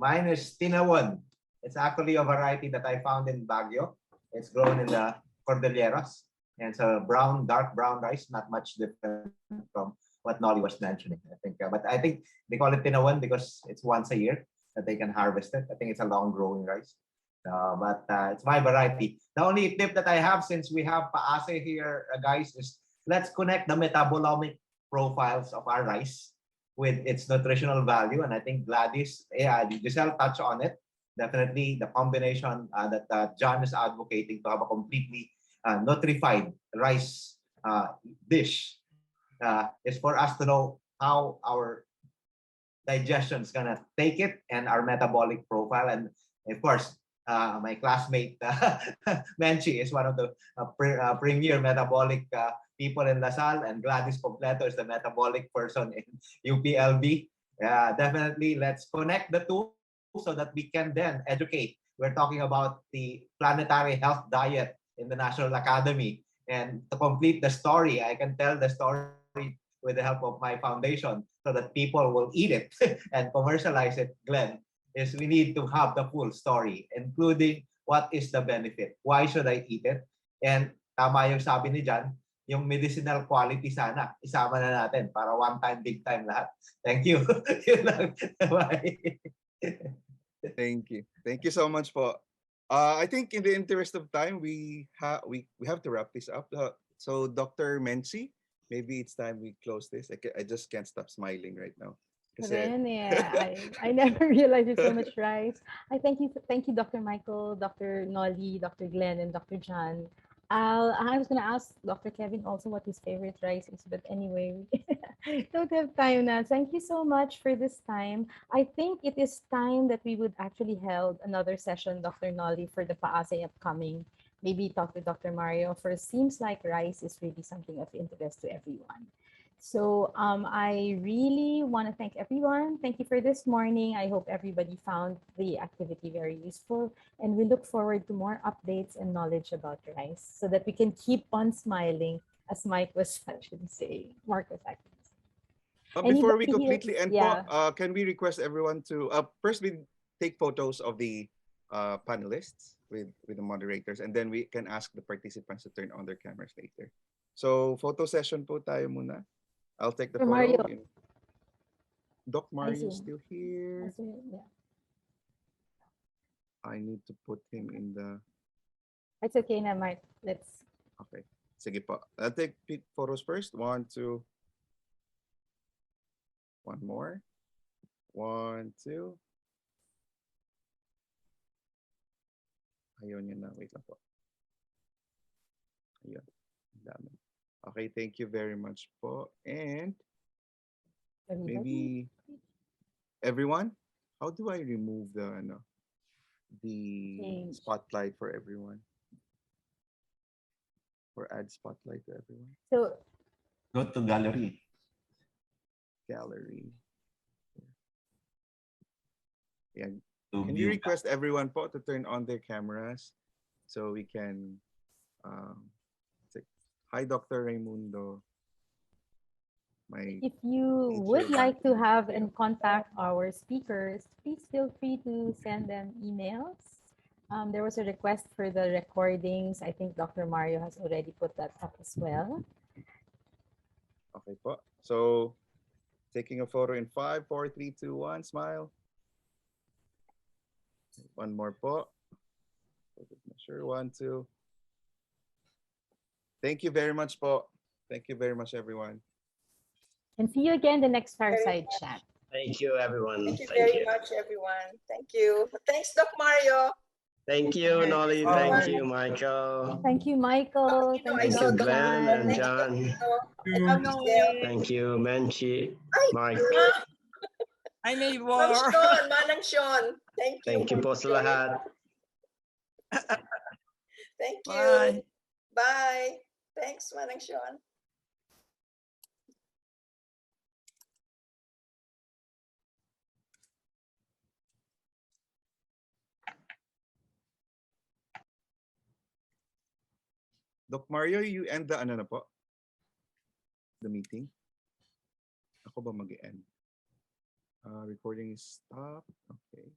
S15: Mine is tinawon. It's actually a variety that I found in Baguio. It's grown in the Cordilleras, and it's a dark brown rice, not much different from what Nolly was mentioning, I think. But I think they call it tinawon because it's once a year that they can harvest it. I think it's a long growing rice. But it's my variety. The only tip that I have, since we have PAASE here, guys, is let's connect the metabolomic profiles of our rice with its nutritional value. And I think Giselle touched on it. Definitely the combination that John is advocating to have a completely nutrified rice dish is for us to know how our digestion is going to take it and our metabolic profile. And of course, my classmate Menchi is one of the premier metabolic people in LaSalle, and Gladys Completo is the metabolic person in UPLB. Definitely, let's connect the two so that we can then educate. We're talking about the planetary health diet in the National Academy. And to complete the story, I can tell the story with the help of my foundation so that people will eat it and commercialize it, Glenn, is we need to have the full story, including what is the benefit, why should I eat it, and tama yung sabi ni Jan, yung medicinal quality sana, isama na natin para one time, big time lahat. Thank you. Bye.
S9: Thank you so much po. I think in the interest of time, we have to wrap this up. So Dr. Menchi, maybe it's time we close this. I just can't stop smiling right now.
S7: I never realized there's so much rice. I thank you, Dr. Michael, Dr. Nolly, Dr. Glenn, and Dr. John. I was gonna ask Dr. Kevin also what his favorite rice is, but anyway, we don't have time now. Thank you so much for this time. I think it is time that we would actually held another session, Dr. Nolly, for the PAASE upcoming. Maybe talk to Dr. Mario first. Seems like rice is really something of interest to everyone. So I really want to thank everyone. Thank you for this morning. I hope everybody found the activity very useful. And we look forward to more updates and knowledge about rice so that we can keep on smiling, as Mike was actually saying. Mark was actually saying.
S9: Before we
S7: Anybody here?
S9: completely end,
S7: Yeah.
S9: can we request everyone to first we take photos of the panelists with the moderators, and then we can ask the participants to turn on their cameras later. So photo session po tayo muna. I'll take the
S7: Dr.
S9: photo.
S7: Mario.
S9: Doc Mario
S7: see.
S9: still here.
S7: Yeah.
S9: I need to put him in the.
S7: It's okay na, Mike. Let's.
S9: Okay. Sige po. I'll take photos first. 1, 2. One more. 1, 2. Ayun yun na. Wait lang po. Ayun. Dami. Okay, thank you very much po. And maybe everyone, how do I remove the spotlight for everyone? Or add spotlight to everyone?
S7: So
S12: go to gallery.
S9: Gallery. Yeah. Can you request everyone po to turn on their cameras so we can say, hi, Dr. Raimundo.
S7: If you would like to have and contact our speakers, please feel free to send them emails. There was a request for the recordings. I think Dr. Mario has already put that up as well.
S9: Okay po. So taking a photo in 5, 4, 3, 2, 1, smile. One more po. Sure, 1, 2. Thank you very much po. Thank you very much, everyone.
S7: And see you again the next Fireside Chat.
S8: Thank you, everyone.
S11: Thank you very much, everyone. Thank you. Thanks, Doc Mario.
S8: Thank you, Nolly. Thank you, Michael.
S7: Thank you, Michael.
S8: Thank you, Glenn and John.
S11: Thank
S8: you, Menchi, Mike.
S11: Hi, neighbor. Manang Sean. Thank you.
S8: Thank you po sa lahat.
S11: Thank you. Bye. Thanks, Manang Sean.
S9: Doc Mario, you end the ano na po? The meeting? Ako ba mag-end? Recording is stopped. Okay.